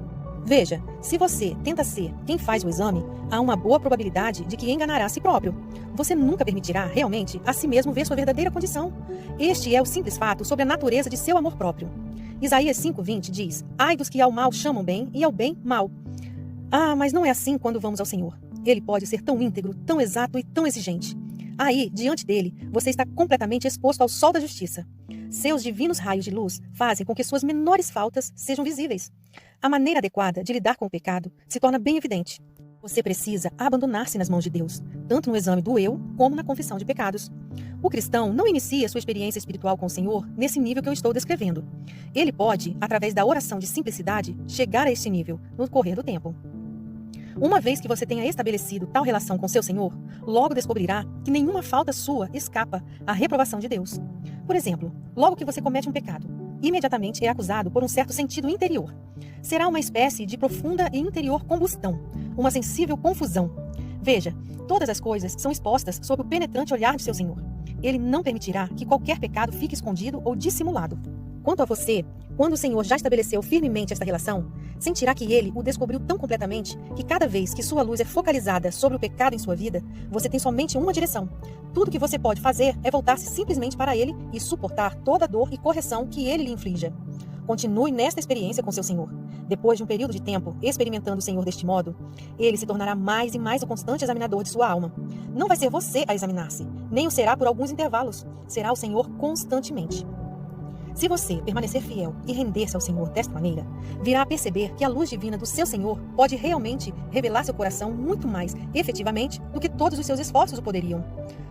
Veja, se você tenta ser quem faz o exame, há uma boa probabilidade de que enganará a si próprio. Você nunca permitirá realmente a si mesmo ver sua verdadeira condição. Este é o simples fato sobre a natureza de seu amor próprio. Isaías 5:20 diz, ai dos que ao mal chamam bem e ao bem mal. Ah, mas não é assim quando vamos ao Senhor. Ele pode ser tão íntegro, tão exato e tão exigente. Aí, diante dele, você está completamente exposto ao sol da justiça. Seus divinos raios de luz fazem com que suas menores faltas sejam visíveis. A maneira adequada de lidar com o pecado se torna bem evidente. Você precisa abandonar-se nas mãos de Deus, tanto no exame do eu como na confissão de pecados. O cristão não inicia sua experiência espiritual com o Senhor nesse nível que eu estou descrevendo. Ele pode, através da oração de simplicidade, chegar a este nível no correr do tempo. Uma vez que você tenha estabelecido tal relação com seu Senhor, logo descobrirá que nenhuma falta sua escapa à reprovação de Deus. Por exemplo, logo que você comete um pecado, imediatamente é acusado por um certo sentido interior. Será uma espécie de profunda e interior combustão, uma sensível confusão. Veja, todas as coisas são expostas sob o penetrante olhar de seu Senhor. Ele não permitirá que qualquer pecado fique escondido ou dissimulado. Quanto a você, quando o Senhor já estabeleceu firmemente esta relação, sentirá que Ele o descobriu tão completamente que cada vez que sua luz é focalizada sobre o pecado em sua vida, você tem somente uma direção. Tudo que você pode fazer é voltar-se simplesmente para Ele e suportar toda a dor e correção que Ele lhe inflija. Continue nesta experiência com seu Senhor. Depois de um período de tempo experimentando o Senhor deste modo, Ele se tornará mais e mais o constante examinador de sua alma. Não vai ser você a examinar-se, nem o será por alguns intervalos. Será o Senhor constantemente. Se você permanecer fiel e render-se ao Senhor desta maneira, virá a perceber que a luz divina do seu Senhor pode realmente revelar seu coração muito mais efetivamente do que todos os seus esforços o poderiam.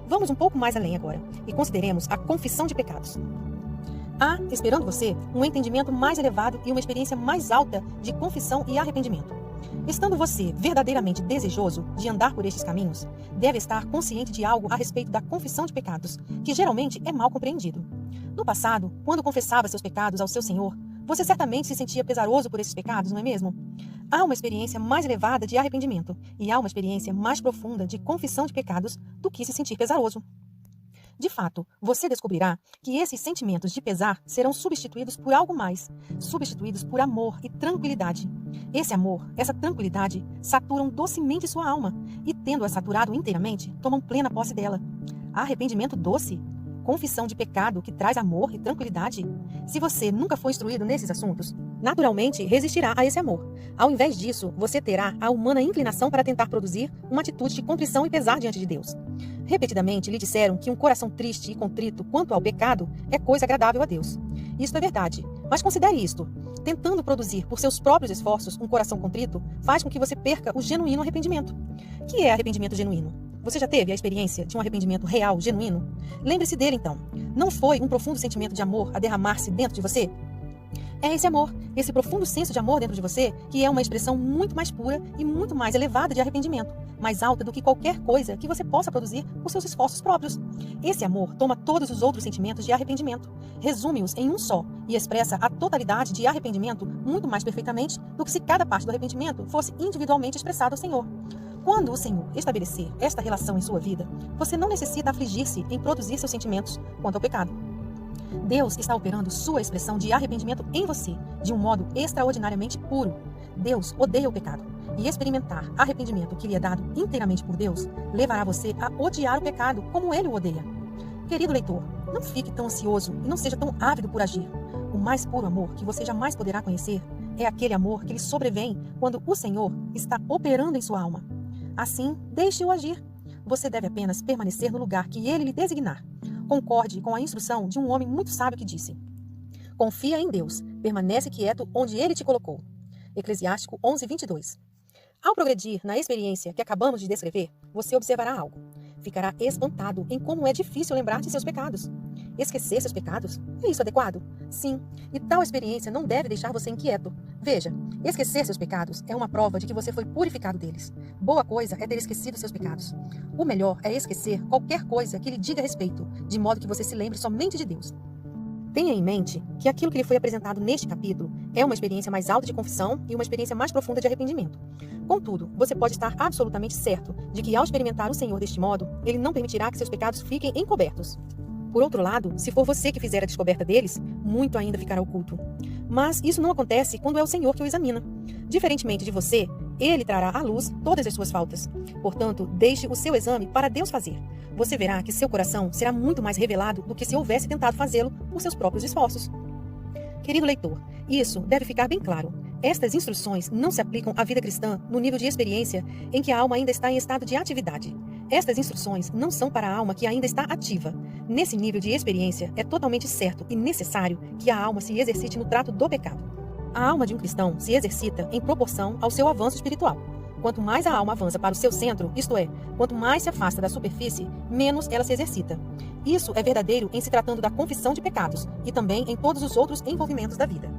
Vamos um pouco mais além agora e consideremos a confissão de pecados. Há, esperando você, um entendimento mais elevado e uma experiência mais alta de confissão e arrependimento. Estando você verdadeiramente desejoso de andar por estes caminhos, deve estar consciente de algo a respeito da confissão de pecados, que geralmente é mal compreendido. No passado, quando confessava seus pecados ao seu Senhor, você certamente se sentia pesaroso por esses pecados, não é mesmo? Há uma experiência mais elevada de arrependimento e há uma experiência mais profunda de confissão de pecados do que se sentir pesaroso. De fato, você descobrirá que esses sentimentos de pesar serão substituídos por algo mais, substituídos por amor e tranquilidade. Esse amor, essa tranquilidade, saturam docemente sua alma e, tendo-a saturado inteiramente, tomam plena posse dela. Arrependimento doce? Confissão de pecado que traz amor e tranquilidade? Se você nunca foi instruído nesses assuntos, naturalmente resistirá a esse amor. Ao invés disso, você terá a humana inclinação para tentar produzir uma atitude de contrição e pesar diante de Deus. Repetidamente lhe disseram que um coração triste e contrito quanto ao pecado é coisa agradável a Deus. Isto é verdade, mas considere isto. Tentando produzir por seus próprios esforços um coração contrito faz com que você perca o genuíno arrependimento. O que é arrependimento genuíno? Você já teve a experiência de um arrependimento real, genuíno? Lembre-se dele então. Não foi um profundo sentimento de amor a derramar-se dentro de você? É esse amor, esse profundo senso de amor dentro de você, que é uma expressão muito mais pura e muito mais elevada de arrependimento, mais alta do que qualquer coisa que você possa produzir por seus esforços próprios. Esse amor toma todos os outros sentimentos de arrependimento, resume-os em um só e expressa a totalidade de arrependimento muito mais perfeitamente do que se cada parte do arrependimento fosse individualmente expressada ao Senhor. Quando o Senhor estabelecer esta relação em sua vida, você não necessita afligir-se em produzir seus sentimentos quanto ao pecado. Deus está operando sua expressão de arrependimento em você, de um modo extraordinariamente puro. Deus odeia o pecado, e experimentar arrependimento que lhe é dado inteiramente por Deus levará você a odiar o pecado como ele o odeia. Querido leitor, não fique tão ansioso e não seja tão ávido por agir. O mais puro amor que você jamais poderá conhecer é aquele amor que lhe sobrevém quando o Senhor está operando em sua alma. Assim, deixe-o agir. Você deve apenas permanecer no lugar que ele lhe designar. Concorde com a instrução de um homem muito sábio que disse: confia em Deus, permanece quieto onde ele te colocou. Eclesiástico 11:22. Ao progredir na experiência que acabamos de descrever, você observará algo. Ficará espantado em como é difícil lembrar de seus pecados. Esquecer seus pecados? É isso adequado? Sim, e tal experiência não deve deixar você inquieto. Veja, esquecer seus pecados é uma prova de que você foi purificado deles. Boa coisa é ter esquecido seus pecados. O melhor é esquecer qualquer coisa que lhe diga respeito, de modo que você se lembre somente de Deus. Tenha em mente que aquilo que lhe foi apresentado neste capítulo é uma experiência mais alta de confissão e uma experiência mais profunda de arrependimento. Contudo, você pode estar absolutamente certo de que ao experimentar o Senhor deste modo, Ele não permitirá que seus pecados fiquem encobertos. Por outro lado, se for você que fizer a descoberta deles, muito ainda ficará oculto. Mas isso não acontece quando é o Senhor que o examina. Diferentemente de você, Ele trará à luz todas as suas faltas. Portanto, deixe o seu exame para Deus fazer. Você verá que seu coração será muito mais revelado do que se houvesse tentado fazê-lo por seus próprios esforços. Querido leitor, isso deve ficar bem claro. Estas instruções não se aplicam à vida cristã no nível de experiência em que a alma ainda está em estado de atividade. Estas instruções não são para a alma que ainda está ativa. Nesse nível de experiência, é totalmente certo e necessário que a alma se exercite no trato do pecado. A alma de um cristão se exercita em proporção ao seu avanço espiritual. Quanto mais a alma avança para o seu centro, isto é, quanto mais se afasta da superfície, menos ela se exercita. Isso é verdadeiro em se tratando da confissão de pecados e também em todos os outros envolvimentos da vida.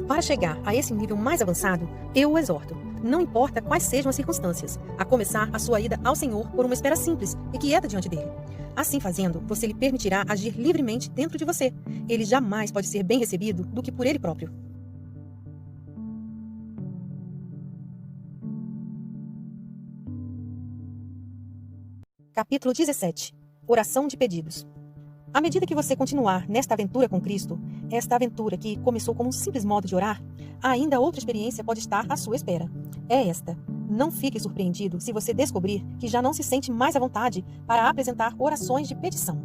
Para chegar a esse nível mais avançado, eu o exorto, não importa quais sejam as circunstâncias, a começar a sua ida ao Senhor por uma espera simples e quieta diante dele. Assim fazendo, você lhe permitirá agir livremente dentro de você. Ele jamais pode ser bem recebido do que por ele próprio. Capítulo 17. Oração de pedidos. À medida que você continuar nesta aventura com Cristo, esta aventura que começou como um simples modo de orar, ainda outra experiência pode estar à sua espera. É esta. Não fique surpreendido se você descobrir que já não se sente mais à vontade para apresentar orações de petição.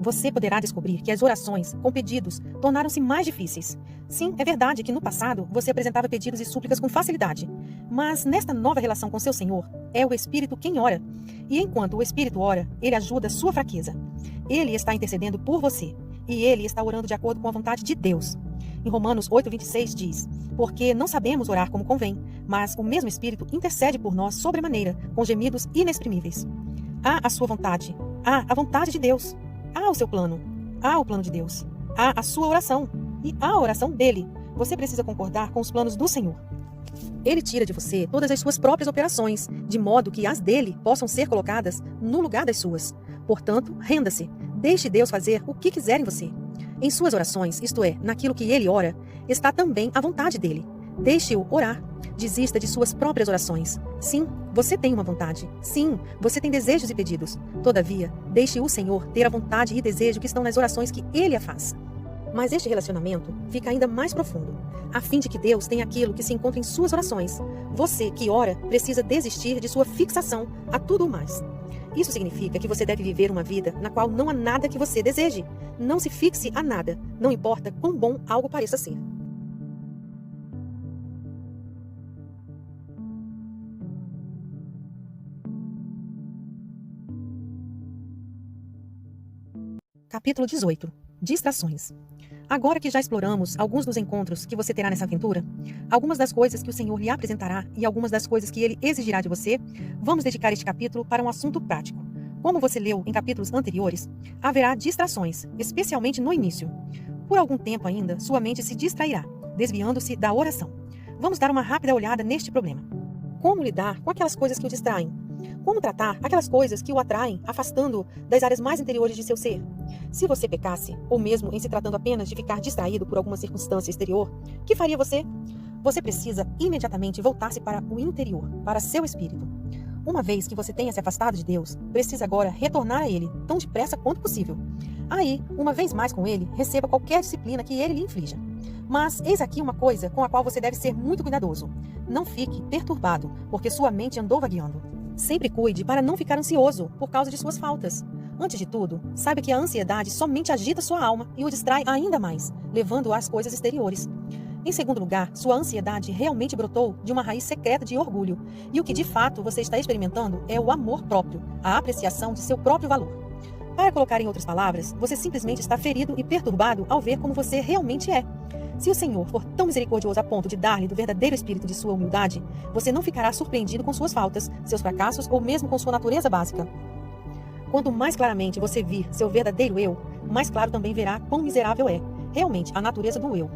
Você poderá descobrir que as orações com pedidos tornaram-se mais difíceis. Sim, é verdade que no passado você apresentava pedidos e súplicas com facilidade. Mas nesta nova relação com seu Senhor, é o Espírito quem ora. E enquanto o Espírito ora, ele ajuda a sua fraqueza. Ele está intercedendo por você. E ele está orando de acordo com a vontade de Deus. Em Romanos 8:26 diz: porque não sabemos orar como convém, mas o mesmo Espírito intercede por nós sobremaneira, com gemidos inexprimíveis. Há a sua vontade. Há a vontade de Deus. Há o seu plano. Há o plano de Deus. Há a sua oração. E há a oração dele. Você precisa concordar com os planos do Senhor. Ele tira de você todas as suas próprias operações, de modo que as dele possam ser colocadas no lugar das suas. Portanto, renda-se. Deixe Deus fazer o que quiser em você. Em suas orações, isto é, naquilo que ele ora, está também a vontade dele. Deixe-o orar. Desista de suas próprias orações. Sim, você tem uma vontade. Sim, você tem desejos e pedidos. Todavia, deixe o Senhor ter a vontade e desejo que estão nas orações que ele a faça. Mas este relacionamento fica ainda mais profundo, a fim de que Deus tenha aquilo que se encontra em suas orações. Você que ora precisa desistir de sua fixação a tudo o mais. Isso significa que você deve viver uma vida na qual não há nada que você deseje. Não se fixe a nada, não importa quão bom algo pareça ser. Capítulo 18. Distrações. Agora que já exploramos alguns dos encontros que você terá nessa aventura, algumas das coisas que o Senhor lhe apresentará e algumas das coisas que ele exigirá de você, vamos dedicar este capítulo para um assunto prático. Como você leu em capítulos anteriores, haverá distrações, especialmente no início. Por algum tempo ainda, sua mente se distrairá, desviando-se da oração. Vamos dar uma rápida olhada neste problema. Como lidar com aquelas coisas que o distraem? Como tratar aquelas coisas que o atraem, afastando das áreas mais interiores de seu ser? Se você pecasse, ou mesmo em se tratando apenas de ficar distraído por alguma circunstância exterior, o que faria você? Você precisa imediatamente voltar-se para o interior, para seu espírito. Uma vez que você tenha se afastado de Deus, precisa agora retornar a Ele, tão depressa quanto possível. Aí, uma vez mais com Ele, receba qualquer disciplina que Ele lhe inflija. Mas eis aqui uma coisa com a qual você deve ser muito cuidadoso. Não fique perturbado, porque sua mente andou vagueando. Sempre cuide para não ficar ansioso por causa de suas faltas. Antes de tudo, saiba que a ansiedade somente agita sua alma e o distrai ainda mais, levando-o às coisas exteriores. Em segundo lugar, sua ansiedade realmente brotou de uma raiz secreta de orgulho, e o que de fato você está experimentando é o amor próprio, a apreciação de seu próprio valor. Para colocar em outras palavras, você simplesmente está ferido e perturbado ao ver como você realmente é. Se o Senhor for tão misericordioso a ponto de dar-lhe do verdadeiro espírito de sua humildade, você não ficará surpreendido com suas faltas, seus fracassos ou mesmo com sua natureza básica. Quanto mais claramente você vir seu verdadeiro eu, mais claro também verá quão miserável é, realmente, a natureza do eu.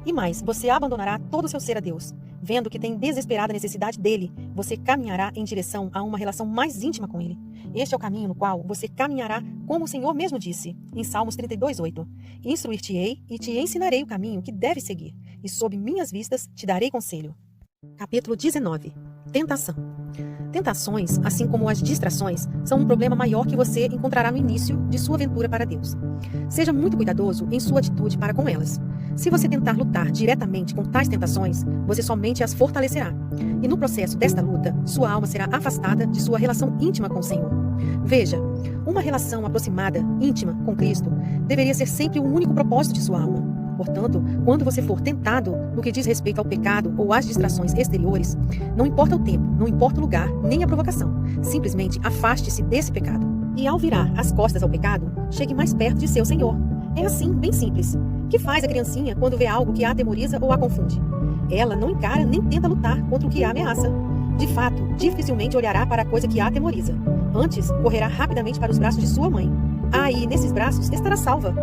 E mais, você abandonará todo o seu ser a Deus. Vendo que tem desesperada necessidade dele, você caminhará em direção a uma relação mais íntima com ele. Este é o caminho no qual você caminhará, como o Senhor mesmo disse, em Salmos 32:8. Instruir-te-ei e te ensinarei o caminho que deves seguir, e sob minhas vistas te darei conselho. Capítulo 19. Tentação. Tentações, assim como as distrações, são um problema maior que você encontrará no início de sua aventura para Deus. Seja muito cuidadoso em sua atitude para com elas. Se você tentar lutar diretamente com tais tentações, você somente as fortalecerá. E no processo desta luta, sua alma será afastada de sua relação íntima com o Senhor. Veja, uma relação aproximada, íntima, com Cristo, deveria ser sempre o único propósito de sua alma. Portanto, quando você for tentado no que diz respeito ao pecado ou às distrações exteriores, não importa o tempo, não importa o lugar, nem a provocação. Simplesmente afaste-se desse pecado. E ao virar as costas ao pecado, chegue mais perto de seu Senhor. É assim, bem simples. O que faz a criancinha quando vê algo que a atemoriza ou a confunde? Ela não encara nem tenta lutar contra o que a ameaça. De fato, dificilmente olhará para a coisa que a atemoriza. Antes, correrá rapidamente para os braços de sua mãe. Aí, nesses braços, estará salva.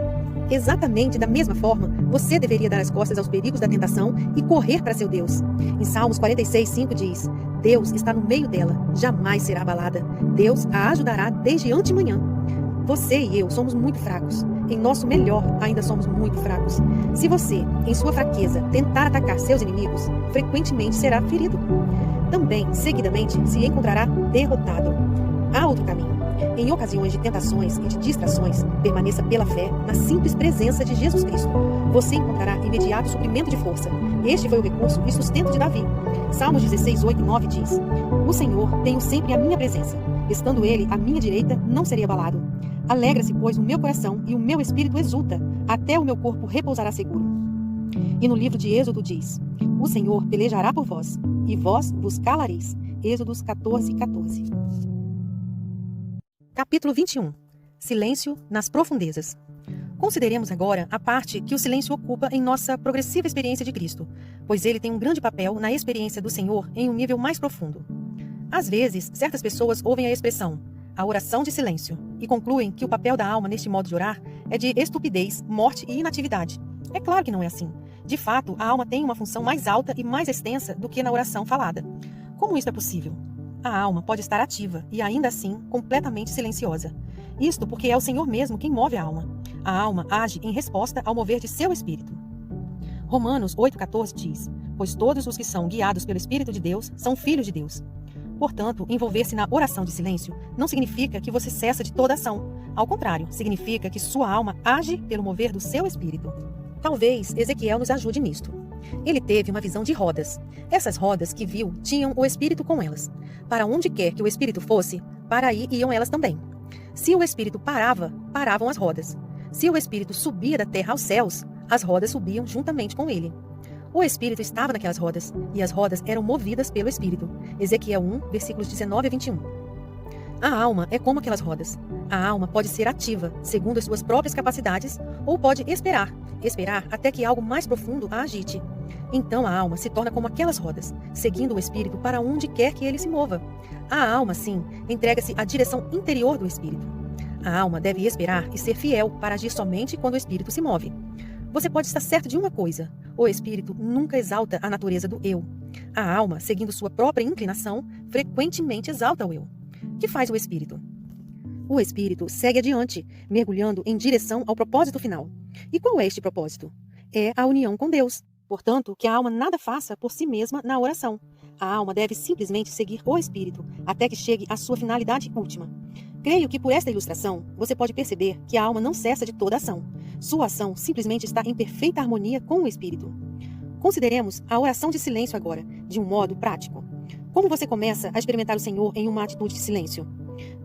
Exatamente da mesma forma, você deveria dar as costas aos perigos da tentação e correr para seu Deus. Em Salmos 46:5 diz: Deus está no meio dela, jamais será abalada. Deus a ajudará desde antemanhã. Você e eu somos muito fracos. Em nosso melhor, ainda somos muito fracos. Se você, em sua fraqueza, tentar atacar seus inimigos, frequentemente será ferido. Também, seguidamente, se encontrará derrotado. Há outro caminho. Em ocasiões de tentações e de distrações, permaneça pela fé na simples presença de Jesus Cristo. Você encontrará imediato suprimento de força. Este foi o recurso e sustento de Davi. Salmos 16, 8 e 9 diz: O Senhor tenho sempre a minha presença. Estando Ele à minha direita, não serei abalado. Alegra-se, pois, o meu coração e o meu espírito exulta. Até o meu corpo repousará seguro. E no livro de Êxodo diz: O Senhor pelejará por vós, e vós vos calareis. Êxodos 14, 14. Capítulo 21. Silêncio nas profundezas. Consideremos agora a parte que o silêncio ocupa em nossa progressiva experiência de Cristo, pois ele tem um grande papel na experiência do Senhor em um nível mais profundo. Às vezes, certas pessoas ouvem a expressão, a oração de silêncio, e concluem que o papel da alma neste modo de orar é de estupidez, morte e inatividade. É claro que não é assim. De fato, a alma tem uma função mais alta e mais extensa do que na oração falada. Como isso é possível? A alma pode estar ativa e ainda assim completamente silenciosa. Isto porque é o Senhor mesmo quem move a alma. A alma age em resposta ao mover de seu espírito. Romanos 8,14 diz: Pois todos os que são guiados pelo Espírito de Deus são filhos de Deus. Portanto, envolver-se na oração de silêncio não significa que você cessa de toda ação. Ao contrário, significa que sua alma age pelo mover do seu espírito. Talvez Ezequiel nos ajude nisto. Ele teve uma visão de rodas. Essas rodas que viu tinham o Espírito com elas. Para onde quer que o Espírito fosse, para aí iam elas também. Se o Espírito parava, paravam as rodas. Se o Espírito subia da terra aos céus, as rodas subiam juntamente com ele. O Espírito estava naquelas rodas, e as rodas eram movidas pelo Espírito. Ezequiel 1, versículos 19 a 21. A alma é como aquelas rodas. A alma pode ser ativa, segundo as suas próprias capacidades, ou pode esperar até que algo mais profundo a agite. Então a alma se torna como aquelas rodas, seguindo o Espírito para onde quer que ele se mova. A alma, sim, entrega-se à direção interior do Espírito. A alma deve esperar e ser fiel para agir somente quando o Espírito se move. Você pode estar certo de uma coisa: o Espírito nunca exalta a natureza do eu. A alma, seguindo sua própria inclinação, frequentemente exalta o eu. O que faz o Espírito? O Espírito segue adiante, mergulhando em direção ao propósito final. E qual é este propósito? É a união com Deus. Portanto, que a alma nada faça por si mesma na oração. A alma deve simplesmente seguir o Espírito, até que chegue à sua finalidade última. Creio que por esta ilustração, você pode perceber que a alma não cessa de toda ação. Sua ação simplesmente está em perfeita harmonia com o Espírito. Consideremos a oração de silêncio agora, de um modo prático. Como você começa a experimentar o Senhor em uma atitude de silêncio?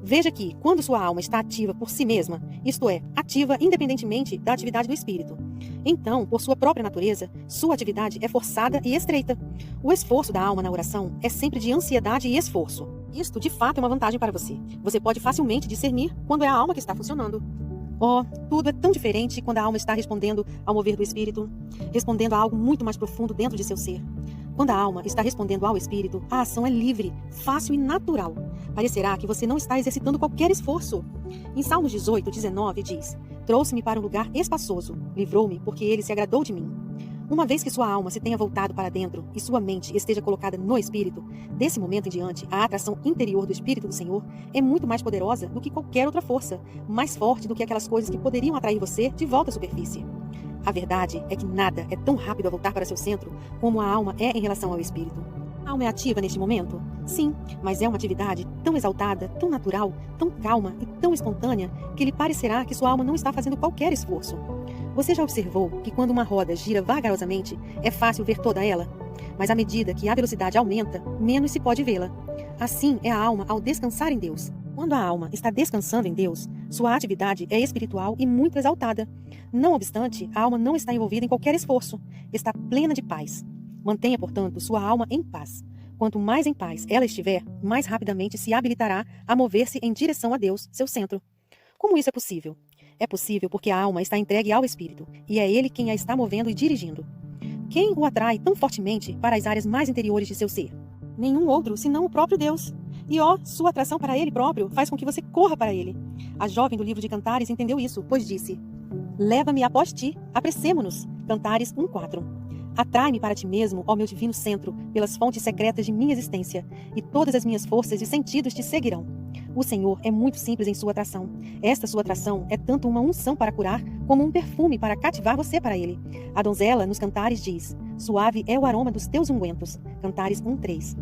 Veja que, quando sua alma está ativa por si mesma, isto é, ativa independentemente da atividade do Espírito, então, por sua própria natureza, sua atividade é forçada e estreita. O esforço da alma na oração é sempre de ansiedade e esforço. Isto, de fato, é uma vantagem para você. Você pode facilmente discernir quando é a alma que está funcionando. Oh, tudo é tão diferente quando a alma está respondendo ao mover do Espírito, respondendo a algo muito mais profundo dentro de seu ser. Quando a alma está respondendo ao Espírito, a ação é livre, fácil e natural. Parecerá que você não está exercitando qualquer esforço. Em Salmos 18, 19 diz: Trouxe-me para um lugar espaçoso, livrou-me porque ele se agradou de mim. Uma vez que sua alma se tenha voltado para dentro e sua mente esteja colocada no Espírito, desse momento em diante, a atração interior do Espírito do Senhor é muito mais poderosa do que qualquer outra força, mais forte do que aquelas coisas que poderiam atrair você de volta à superfície. A verdade é que nada é tão rápido a voltar para seu centro como a alma é em relação ao Espírito. A alma é ativa neste momento? Sim, mas é uma atividade tão exaltada, tão natural, tão calma e tão espontânea que lhe parecerá que sua alma não está fazendo qualquer esforço. Você já observou que quando uma roda gira vagarosamente, é fácil ver toda ela? Mas à medida que a velocidade aumenta, menos se pode vê-la. Assim é a alma ao descansar em Deus. Quando a alma está descansando em Deus, sua atividade é espiritual e muito exaltada. Não obstante, a alma não está envolvida em qualquer esforço. Está plena de paz. Mantenha, portanto, sua alma em paz. Quanto mais em paz ela estiver, mais rapidamente se habilitará a mover-se em direção a Deus, seu centro. Como isso é possível? É possível porque a alma está entregue ao Espírito, e é Ele quem a está movendo e dirigindo. Quem o atrai tão fortemente para as áreas mais interiores de seu ser? Nenhum outro, senão o próprio Deus. E sua atração para Ele próprio faz com que você corra para Ele. A jovem do livro de Cantares entendeu isso, pois disse: Leva-me após ti, apressemo-nos. Cantares 1:4. Atrai-me para ti mesmo, ó meu divino centro, pelas fontes secretas de minha existência, e todas as minhas forças e sentidos te seguirão. O Senhor é muito simples em sua atração. Esta sua atração é tanto uma unção para curar, como um perfume para cativar você para Ele. A donzela, nos Cantares, diz: suave é o aroma dos teus ungüentos. Cantares 1:3.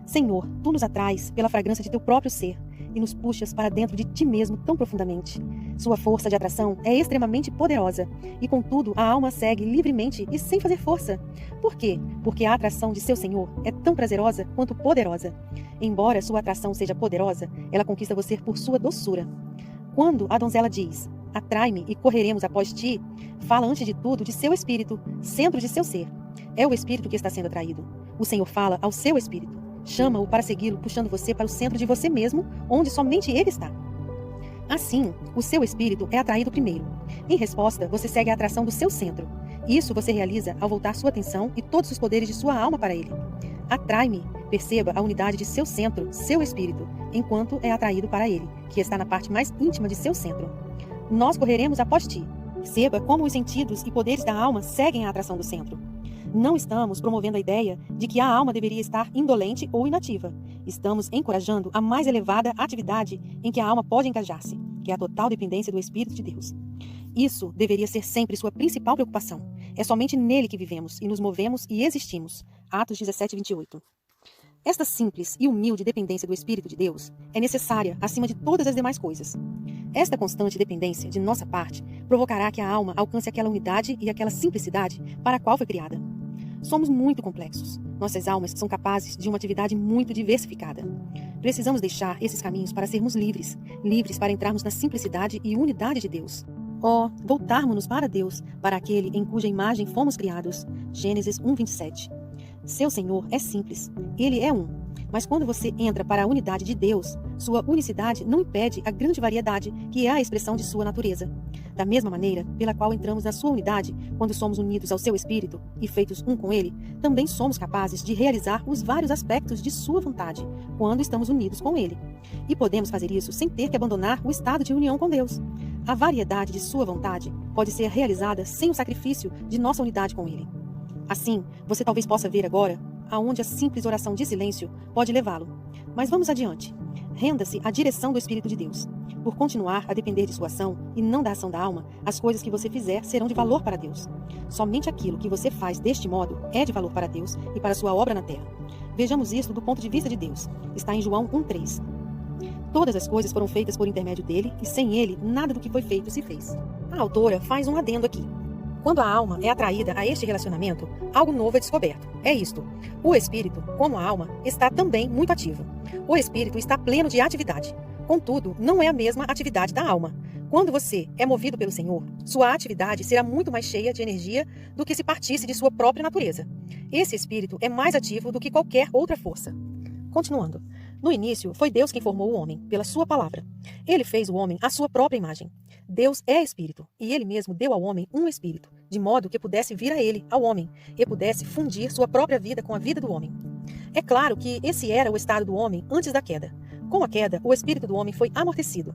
Senhor, tu nos atrais pela fragrância de teu próprio ser e nos puxas para dentro de ti mesmo tão profundamente. Sua força de atração é extremamente poderosa e, contudo, a alma segue livremente e sem fazer força. Por quê? Porque a atração de seu Senhor é tão prazerosa quanto poderosa. Embora sua atração seja poderosa, ela conquista você por sua doçura. Quando a donzela diz: atrai-me e correremos após ti, fala antes de tudo de seu espírito, centro de seu ser. É o espírito que está sendo atraído. O Senhor fala ao seu espírito. Chama-o para segui-lo, puxando você para o centro de você mesmo, onde somente ele está. Assim, o seu espírito é atraído primeiro. Em resposta, você segue a atração do seu centro. Isso você realiza ao voltar sua atenção e todos os poderes de sua alma para ele. Atrai-me. Perceba a unidade de seu centro, seu espírito, enquanto é atraído para ele, que está na parte mais íntima de seu centro. Nós correremos após ti. Perceba como os sentidos e poderes da alma seguem a atração do centro. Não estamos promovendo a ideia de que a alma deveria estar indolente ou inativa. Estamos encorajando a mais elevada atividade em que a alma pode engajar-se, que é a total dependência do Espírito de Deus. Isso deveria ser sempre sua principal preocupação. É somente nele que vivemos e nos movemos e existimos. Atos 17:28. Esta simples e humilde dependência do Espírito de Deus é necessária acima de todas as demais coisas. Esta constante dependência de nossa parte provocará que a alma alcance aquela unidade e aquela simplicidade para a qual foi criada. Somos muito complexos. Nossas almas são capazes de uma atividade muito diversificada. Precisamos deixar esses caminhos para sermos livres, livres para entrarmos na simplicidade e unidade de Deus. Voltarmos-nos para Deus, para aquele em cuja imagem fomos criados. Gênesis 1:27. Seu Senhor é simples. Ele é um. Mas quando você entra para a unidade de Deus, sua unicidade não impede a grande variedade que é a expressão de sua natureza. Da mesma maneira pela qual entramos na sua unidade, quando somos unidos ao seu Espírito e feitos um com ele, também somos capazes de realizar os vários aspectos de sua vontade, quando estamos unidos com ele. E podemos fazer isso sem ter que abandonar o estado de união com Deus. A variedade de sua vontade pode ser realizada sem o sacrifício de nossa unidade com ele. Assim, você talvez possa ver agora aonde a simples oração de silêncio pode levá-lo. Mas vamos adiante. Renda-se à direção do Espírito de Deus. Por continuar a depender de sua ação e não da ação da alma, as coisas que você fizer serão de valor para Deus. Somente aquilo que você faz deste modo é de valor para Deus e para sua obra na terra. Vejamos isto do ponto de vista de Deus. Está em João 1:3. Todas as coisas foram feitas por intermédio dele e sem ele nada do que foi feito se fez. A autora faz um adendo aqui. Quando a alma é atraída a este relacionamento, algo novo é descoberto. É isto. O espírito, como a alma, está também muito ativo. O espírito está pleno de atividade. Contudo, não é a mesma atividade da alma. Quando você é movido pelo Senhor, sua atividade será muito mais cheia de energia do que se partisse de sua própria natureza. Esse espírito é mais ativo do que qualquer outra força. Continuando. No início, foi Deus quem formou o homem, pela sua palavra. Ele fez o homem à sua própria imagem. Deus é espírito, e ele mesmo deu ao homem um espírito, de modo que pudesse vir a ele, ao homem, e pudesse fundir sua própria vida com a vida do homem. É claro que esse era o estado do homem antes da queda. Com a queda, o espírito do homem foi amortecido.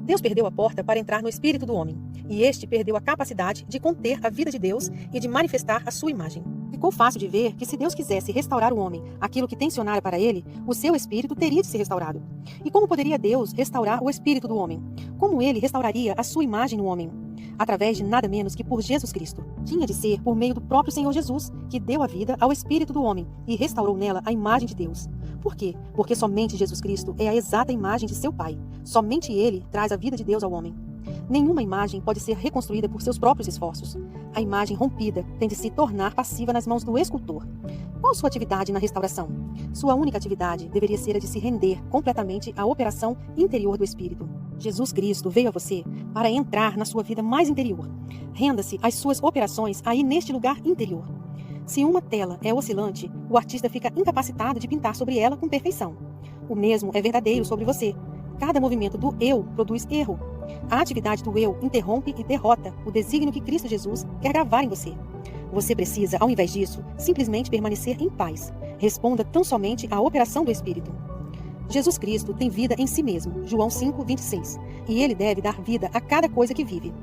Deus perdeu a porta para entrar no espírito do homem, e este perdeu a capacidade de conter a vida de Deus e de manifestar a sua imagem. Ficou fácil de ver que se Deus quisesse restaurar o homem aquilo que tensionara para ele, o seu espírito teria de ser restaurado. E como poderia Deus restaurar o espírito do homem? Como ele restauraria a sua imagem no homem? Através de nada menos que por Jesus Cristo. Tinha de ser por meio do próprio Senhor Jesus, que deu a vida ao espírito do homem e restaurou nela a imagem de Deus. Por quê? Porque somente Jesus Cristo é a exata imagem de seu Pai. Somente ele traz a vida de Deus ao homem. Nenhuma imagem pode ser reconstruída por seus próprios esforços. A imagem rompida tem de se tornar passiva nas mãos do escultor. Qual sua atividade na restauração? Sua única atividade deveria ser a de se render completamente à operação interior do Espírito. Jesus Cristo veio a você para entrar na sua vida mais interior. Renda-se às suas operações aí neste lugar interior. Se uma tela é oscilante, o artista fica incapacitado de pintar sobre ela com perfeição. O mesmo é verdadeiro sobre você. Cada movimento do eu produz erro. A atividade do eu interrompe e derrota o desígnio que Cristo Jesus quer gravar em você. Você precisa, ao invés disso, simplesmente permanecer em paz. Responda tão somente à operação do Espírito. Jesus Cristo tem vida em si mesmo, João 5:26, e ele deve dar vida a cada coisa que vive.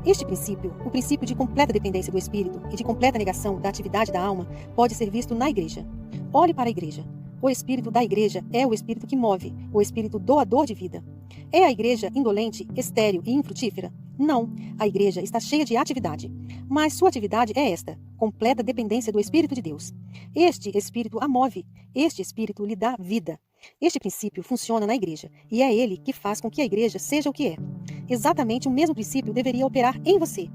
Este princípio, o princípio de completa dependência do Espírito e de completa negação da atividade da alma, pode ser visto na igreja. Olhe para a igreja. O espírito da igreja é o espírito que move, o espírito doador de vida. É a igreja indolente, estéril e infrutífera? Não, a igreja está cheia de atividade. Mas sua atividade é esta, completa dependência do Espírito de Deus. Este Espírito a move, este Espírito lhe dá vida. Este princípio funciona na igreja, e é ele que faz com que a igreja seja o que é. Exatamente o mesmo princípio deveria operar em você.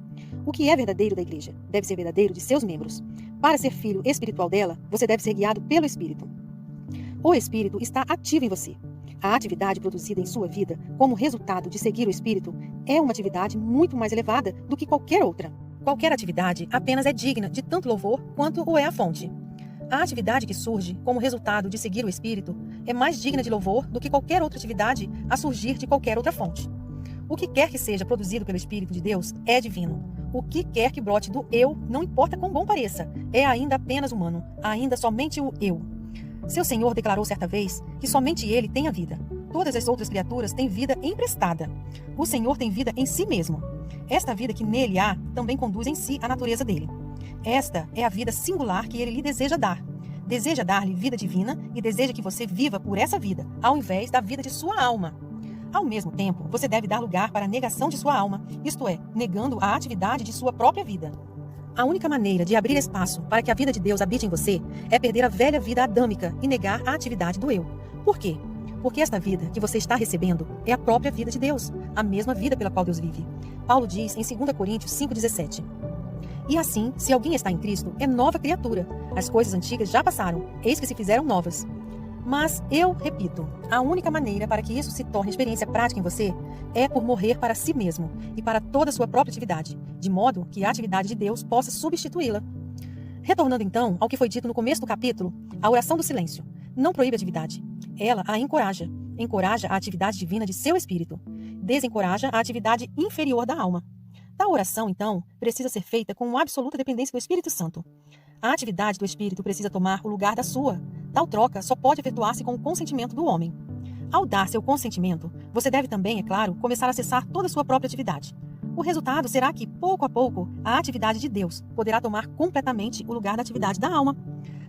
O que é verdadeiro da igreja deve ser verdadeiro de seus membros. Para ser filho espiritual dela, você deve ser guiado pelo Espírito. O Espírito está ativo em você. A atividade produzida em sua vida, como resultado de seguir o Espírito, é uma atividade muito mais elevada do que qualquer outra. Qualquer atividade apenas é digna de tanto louvor quanto o é a fonte. A atividade que surge como resultado de seguir o Espírito é mais digna de louvor do que qualquer outra atividade a surgir de qualquer outra fonte. O que quer que seja produzido pelo Espírito de Deus é divino. O que quer que brote do eu, não importa quão bom pareça, é ainda apenas humano, ainda somente o eu. Seu Senhor declarou certa vez que somente Ele tem a vida. Todas as outras criaturas têm vida emprestada. O Senhor tem vida em si mesmo. Esta vida que nele há também conduz em si a natureza dele. Esta é a vida singular que Ele lhe deseja dar. Deseja dar-lhe vida divina e deseja que você viva por essa vida, ao invés da vida de sua alma. Ao mesmo tempo, você deve dar lugar para a negação de sua alma, isto é, negando a atividade de sua própria vida. A única maneira de abrir espaço para que a vida de Deus habite em você é perder a velha vida adâmica e negar a atividade do eu. Por quê? Porque esta vida que você está recebendo é a própria vida de Deus, a mesma vida pela qual Deus vive. Paulo diz em 2 Coríntios 5,17. E assim, se alguém está em Cristo, é nova criatura. As coisas antigas já passaram, eis que se fizeram novas. Mas eu repito, a única maneira para que isso se torne experiência prática em você é por morrer para si mesmo e para toda a sua própria atividade, de modo que a atividade de Deus possa substituí-la. Retornando então ao que foi dito no começo do capítulo, a oração do silêncio não proíbe a atividade. Ela a encoraja. Encoraja a atividade divina de seu espírito. Desencoraja a atividade inferior da alma. Tal oração, então, precisa ser feita com uma absoluta dependência do Espírito Santo. A atividade do Espírito precisa tomar o lugar da sua. Tal troca só pode efetuar-se com o consentimento do homem. Ao dar seu consentimento, você deve também, é claro, começar a cessar toda a sua própria atividade. O resultado será que, pouco a pouco, a atividade de Deus poderá tomar completamente o lugar da atividade da alma.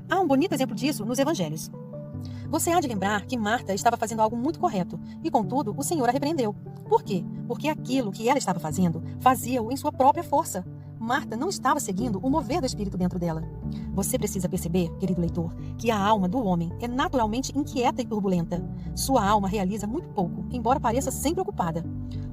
Há um bonito exemplo disso nos Evangelhos. Você há de lembrar que Marta estava fazendo algo muito correto, e contudo o Senhor a repreendeu. Por quê? Porque aquilo que ela estava fazendo, fazia-o em sua própria força. Marta não estava seguindo o mover do Espírito dentro dela. Você precisa perceber, querido leitor, que a alma do homem é naturalmente inquieta e turbulenta. Sua alma realiza muito pouco, embora pareça sempre ocupada.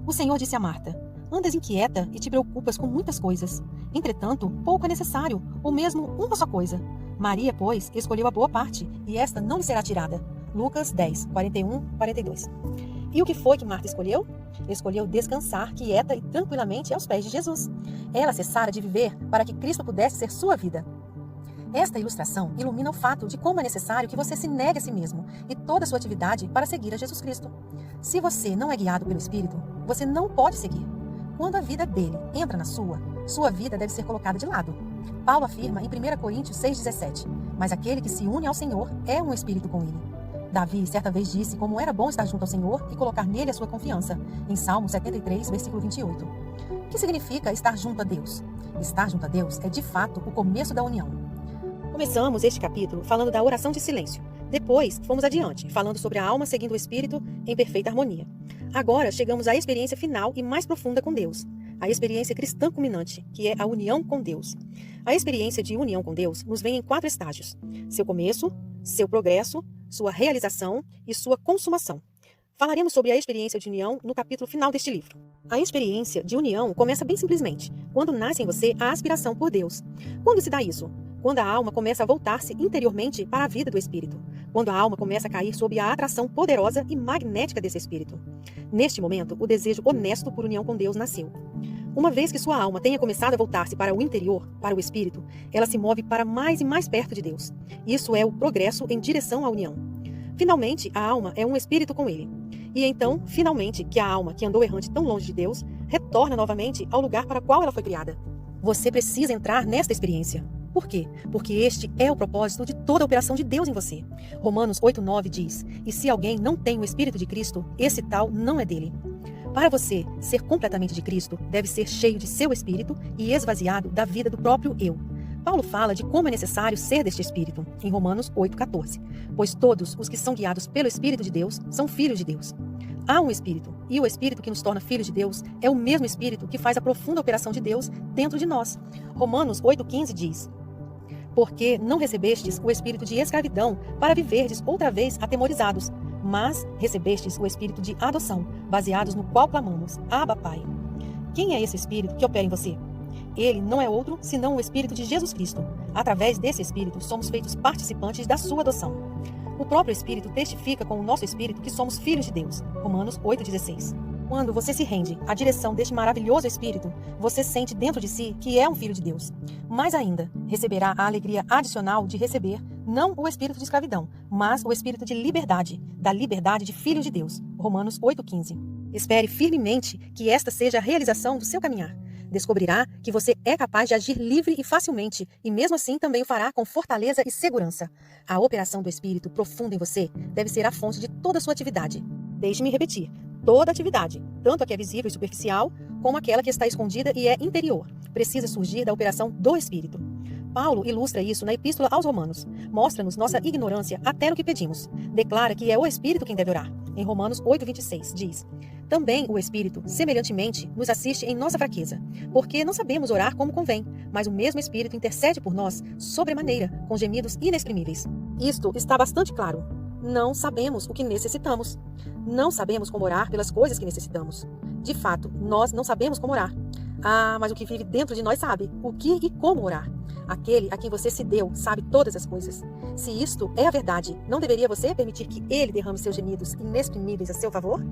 O Senhor disse a Marta: andas inquieta e te preocupas com muitas coisas. Entretanto, pouco é necessário, ou mesmo uma só coisa. Maria, pois, escolheu a boa parte, e esta não lhe será tirada. Lucas 10, 41, 42. E o que foi que Marta escolheu? Escolheu descansar quieta e tranquilamente aos pés de Jesus. Ela cessara de viver para que Cristo pudesse ser sua vida. Esta ilustração ilumina o fato de como é necessário que você se negue a si mesmo e toda a sua atividade para seguir a Jesus Cristo. Se você não é guiado pelo Espírito, você não pode seguir. Quando a vida dele entra na sua vida deve ser colocada de lado. Paulo afirma em 1 Coríntios 6,17: mas aquele que se une ao Senhor é um espírito com ele. Davi certa vez disse como era bom estar junto ao Senhor e colocar nele a sua confiança, em Salmo 73, versículo 28. O que significa estar junto a Deus? Estar junto a Deus é de fato o começo da união. Começamos este capítulo falando da oração de silêncio. Depois, fomos adiante, falando sobre a alma seguindo o Espírito em perfeita harmonia. Agora, chegamos à experiência final e mais profunda com Deus. A experiência cristã culminante, que é a união com Deus. A experiência de união com Deus nos vem em 4 estágios: seu começo, seu progresso, sua realização e sua consumação. Falaremos sobre a experiência de união no capítulo final deste livro. A experiência de união começa bem simplesmente, quando nasce em você a aspiração por Deus. Quando se dá isso? Quando a alma começa a voltar-se interiormente para a vida do Espírito. Quando a alma começa a cair sob a atração poderosa e magnética desse Espírito. Neste momento, o desejo honesto por união com Deus nasceu. Uma vez que sua alma tenha começado a voltar-se para o interior, para o Espírito, ela se move para mais e mais perto de Deus. Isso é o progresso em direção à união. Finalmente, a alma é um espírito com ele. E então, finalmente, que a alma, que andou errante tão longe de Deus, retorna novamente ao lugar para o qual ela foi criada. Você precisa entrar nesta experiência. Por quê? Porque este é o propósito de toda a operação de Deus em você. Romanos 8,9 diz: e se alguém não tem o Espírito de Cristo, esse tal não é dele. Para você ser completamente de Cristo, deve ser cheio de seu Espírito e esvaziado da vida do próprio eu. Paulo fala de como é necessário ser deste Espírito, em Romanos 8,14. Pois todos os que são guiados pelo Espírito de Deus são filhos de Deus. Há um Espírito, e o Espírito que nos torna filhos de Deus é o mesmo Espírito que faz a profunda operação de Deus dentro de nós. Romanos 8,15 diz: porque não recebestes o espírito de escravidão para viverdes outra vez atemorizados, mas recebestes o espírito de adoção, baseados no qual clamamos, Abba, Pai. Quem é esse espírito que opera em você? Ele não é outro senão o Espírito de Jesus Cristo. Através desse Espírito, somos feitos participantes da sua adoção. O próprio Espírito testifica com o nosso Espírito que somos filhos de Deus. Romanos 8,16. Quando você se rende à direção deste maravilhoso Espírito, você sente dentro de si que é um filho de Deus. Mais ainda, receberá a alegria adicional de receber não o espírito de escravidão, mas o espírito de liberdade, da liberdade de filho de Deus. Romanos 8,15. Espere firmemente que esta seja a realização do seu caminhar. Descobrirá que você é capaz de agir livre e facilmente, e mesmo assim também o fará com fortaleza e segurança. A operação do Espírito profunda em você deve ser a fonte de toda a sua atividade. Deixe-me repetir. Toda atividade, tanto a que é visível e superficial, como aquela que está escondida e é interior, precisa surgir da operação do Espírito. Paulo ilustra isso na Epístola aos Romanos. Mostra-nos nossa ignorância até no que pedimos. Declara que é o Espírito quem deve orar. Em Romanos 8,26 diz: também o Espírito, semelhantemente, nos assiste em nossa fraqueza, porque não sabemos orar como convém, mas o mesmo Espírito intercede por nós, sobremaneira, com gemidos inexprimíveis. Isto está bastante claro. Não sabemos o que necessitamos. Não sabemos como orar pelas coisas que necessitamos. De fato, nós não sabemos como orar. Ah, mas o que vive dentro de nós sabe o que e como orar. Aquele a quem você se deu sabe todas as coisas. Se isto é a verdade, não deveria você permitir que ele derrame seus gemidos inexprimíveis a seu favor?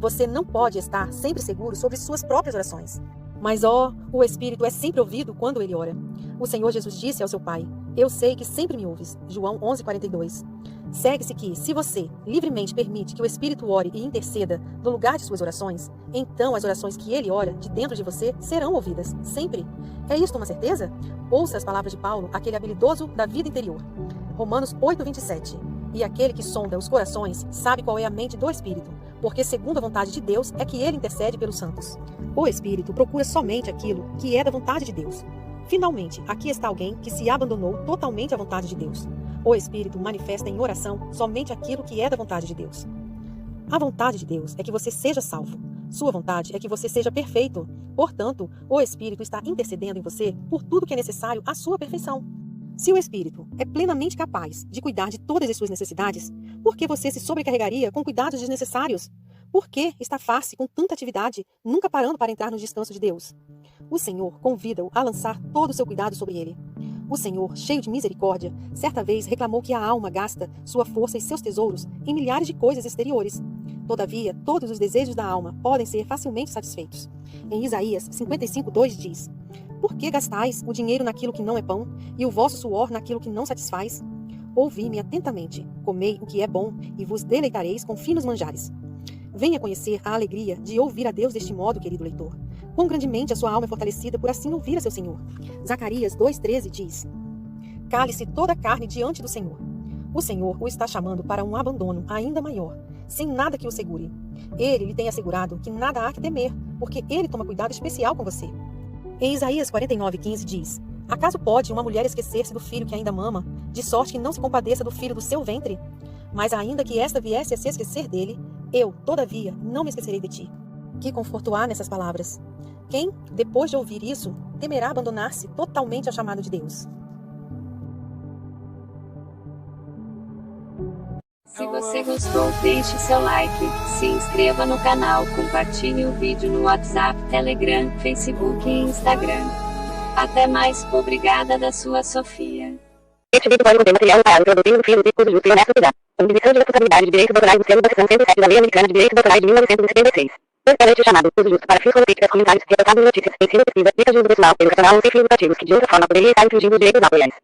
Você não pode estar sempre seguro sobre suas próprias orações. Mas, o Espírito é sempre ouvido quando ele ora. O Senhor Jesus disse ao seu Pai: eu sei que sempre me ouves. João 11,42. Segue-se que, se você livremente permite que o Espírito ore e interceda no lugar de suas orações, então as orações que ele ora de dentro de você serão ouvidas, sempre. É isto uma certeza? Ouça as palavras de Paulo, aquele habilidoso da vida interior. Romanos 8,27. E aquele que sonda os corações sabe qual é a mente do Espírito, porque segundo a vontade de Deus é que ele intercede pelos santos. O Espírito procura somente aquilo que é da vontade de Deus. Finalmente, aqui está alguém que se abandonou totalmente à vontade de Deus. O Espírito manifesta em oração somente aquilo que é da vontade de Deus. A vontade de Deus é que você seja salvo. Sua vontade é que você seja perfeito. Portanto, o Espírito está intercedendo em você por tudo que é necessário à sua perfeição. Se o Espírito é plenamente capaz de cuidar de todas as suas necessidades, por que você se sobrecarregaria com cuidados desnecessários? Por que está face com tanta atividade, nunca parando para entrar no descanso de Deus? O Senhor convida-o a lançar todo o seu cuidado sobre ele. O Senhor, cheio de misericórdia, certa vez reclamou que a alma gasta sua força e seus tesouros em milhares de coisas exteriores. Todavia, todos os desejos da alma podem ser facilmente satisfeitos. Em Isaías 55:2 diz: por que gastais o dinheiro naquilo que não é pão, e o vosso suor naquilo que não satisfaz? Ouvi-me atentamente, comei o que é bom, e vos deleitareis com finos manjares. Venha conhecer a alegria de ouvir a Deus deste modo, querido leitor. Quão grandemente a sua alma é fortalecida por assim ouvir a seu Senhor. Zacarias 2,13 diz: cale-se toda a carne diante do Senhor. O Senhor o está chamando para um abandono ainda maior, sem nada que o segure. Ele lhe tem assegurado que nada há que temer, porque ele toma cuidado especial com você. Em Isaías 49:15 diz: acaso pode uma mulher esquecer-se do filho que ainda mama, de sorte que não se compadeça do filho do seu ventre? Mas ainda que esta viesse a se esquecer dele, eu, todavia, não me esquecerei de ti. Que conforto há nessas palavras! Quem, depois de ouvir isso, temerá abandonar-se totalmente ao chamado de Deus? Se você gostou, deixe seu like, se inscreva no canal, compartilhe o vídeo no WhatsApp, Telegram, Facebook e Instagram. Até mais, obrigada da sua Sofia. Este vídeo pode conter material parado produzido no fio discurso justo e honesto cuidado. Submissão de responsabilidade de direitos autorais do selo da seção 107 da Lei Americana de Direitos Autorais de 1976. Este chamado uso justo para fins políticas, comentários, reportagens, notícias, ensino, pesquisa, dicas de uso pessoal, educacional ou sem fins educativos que de outra forma poderia estar infringindo os direitos autorais.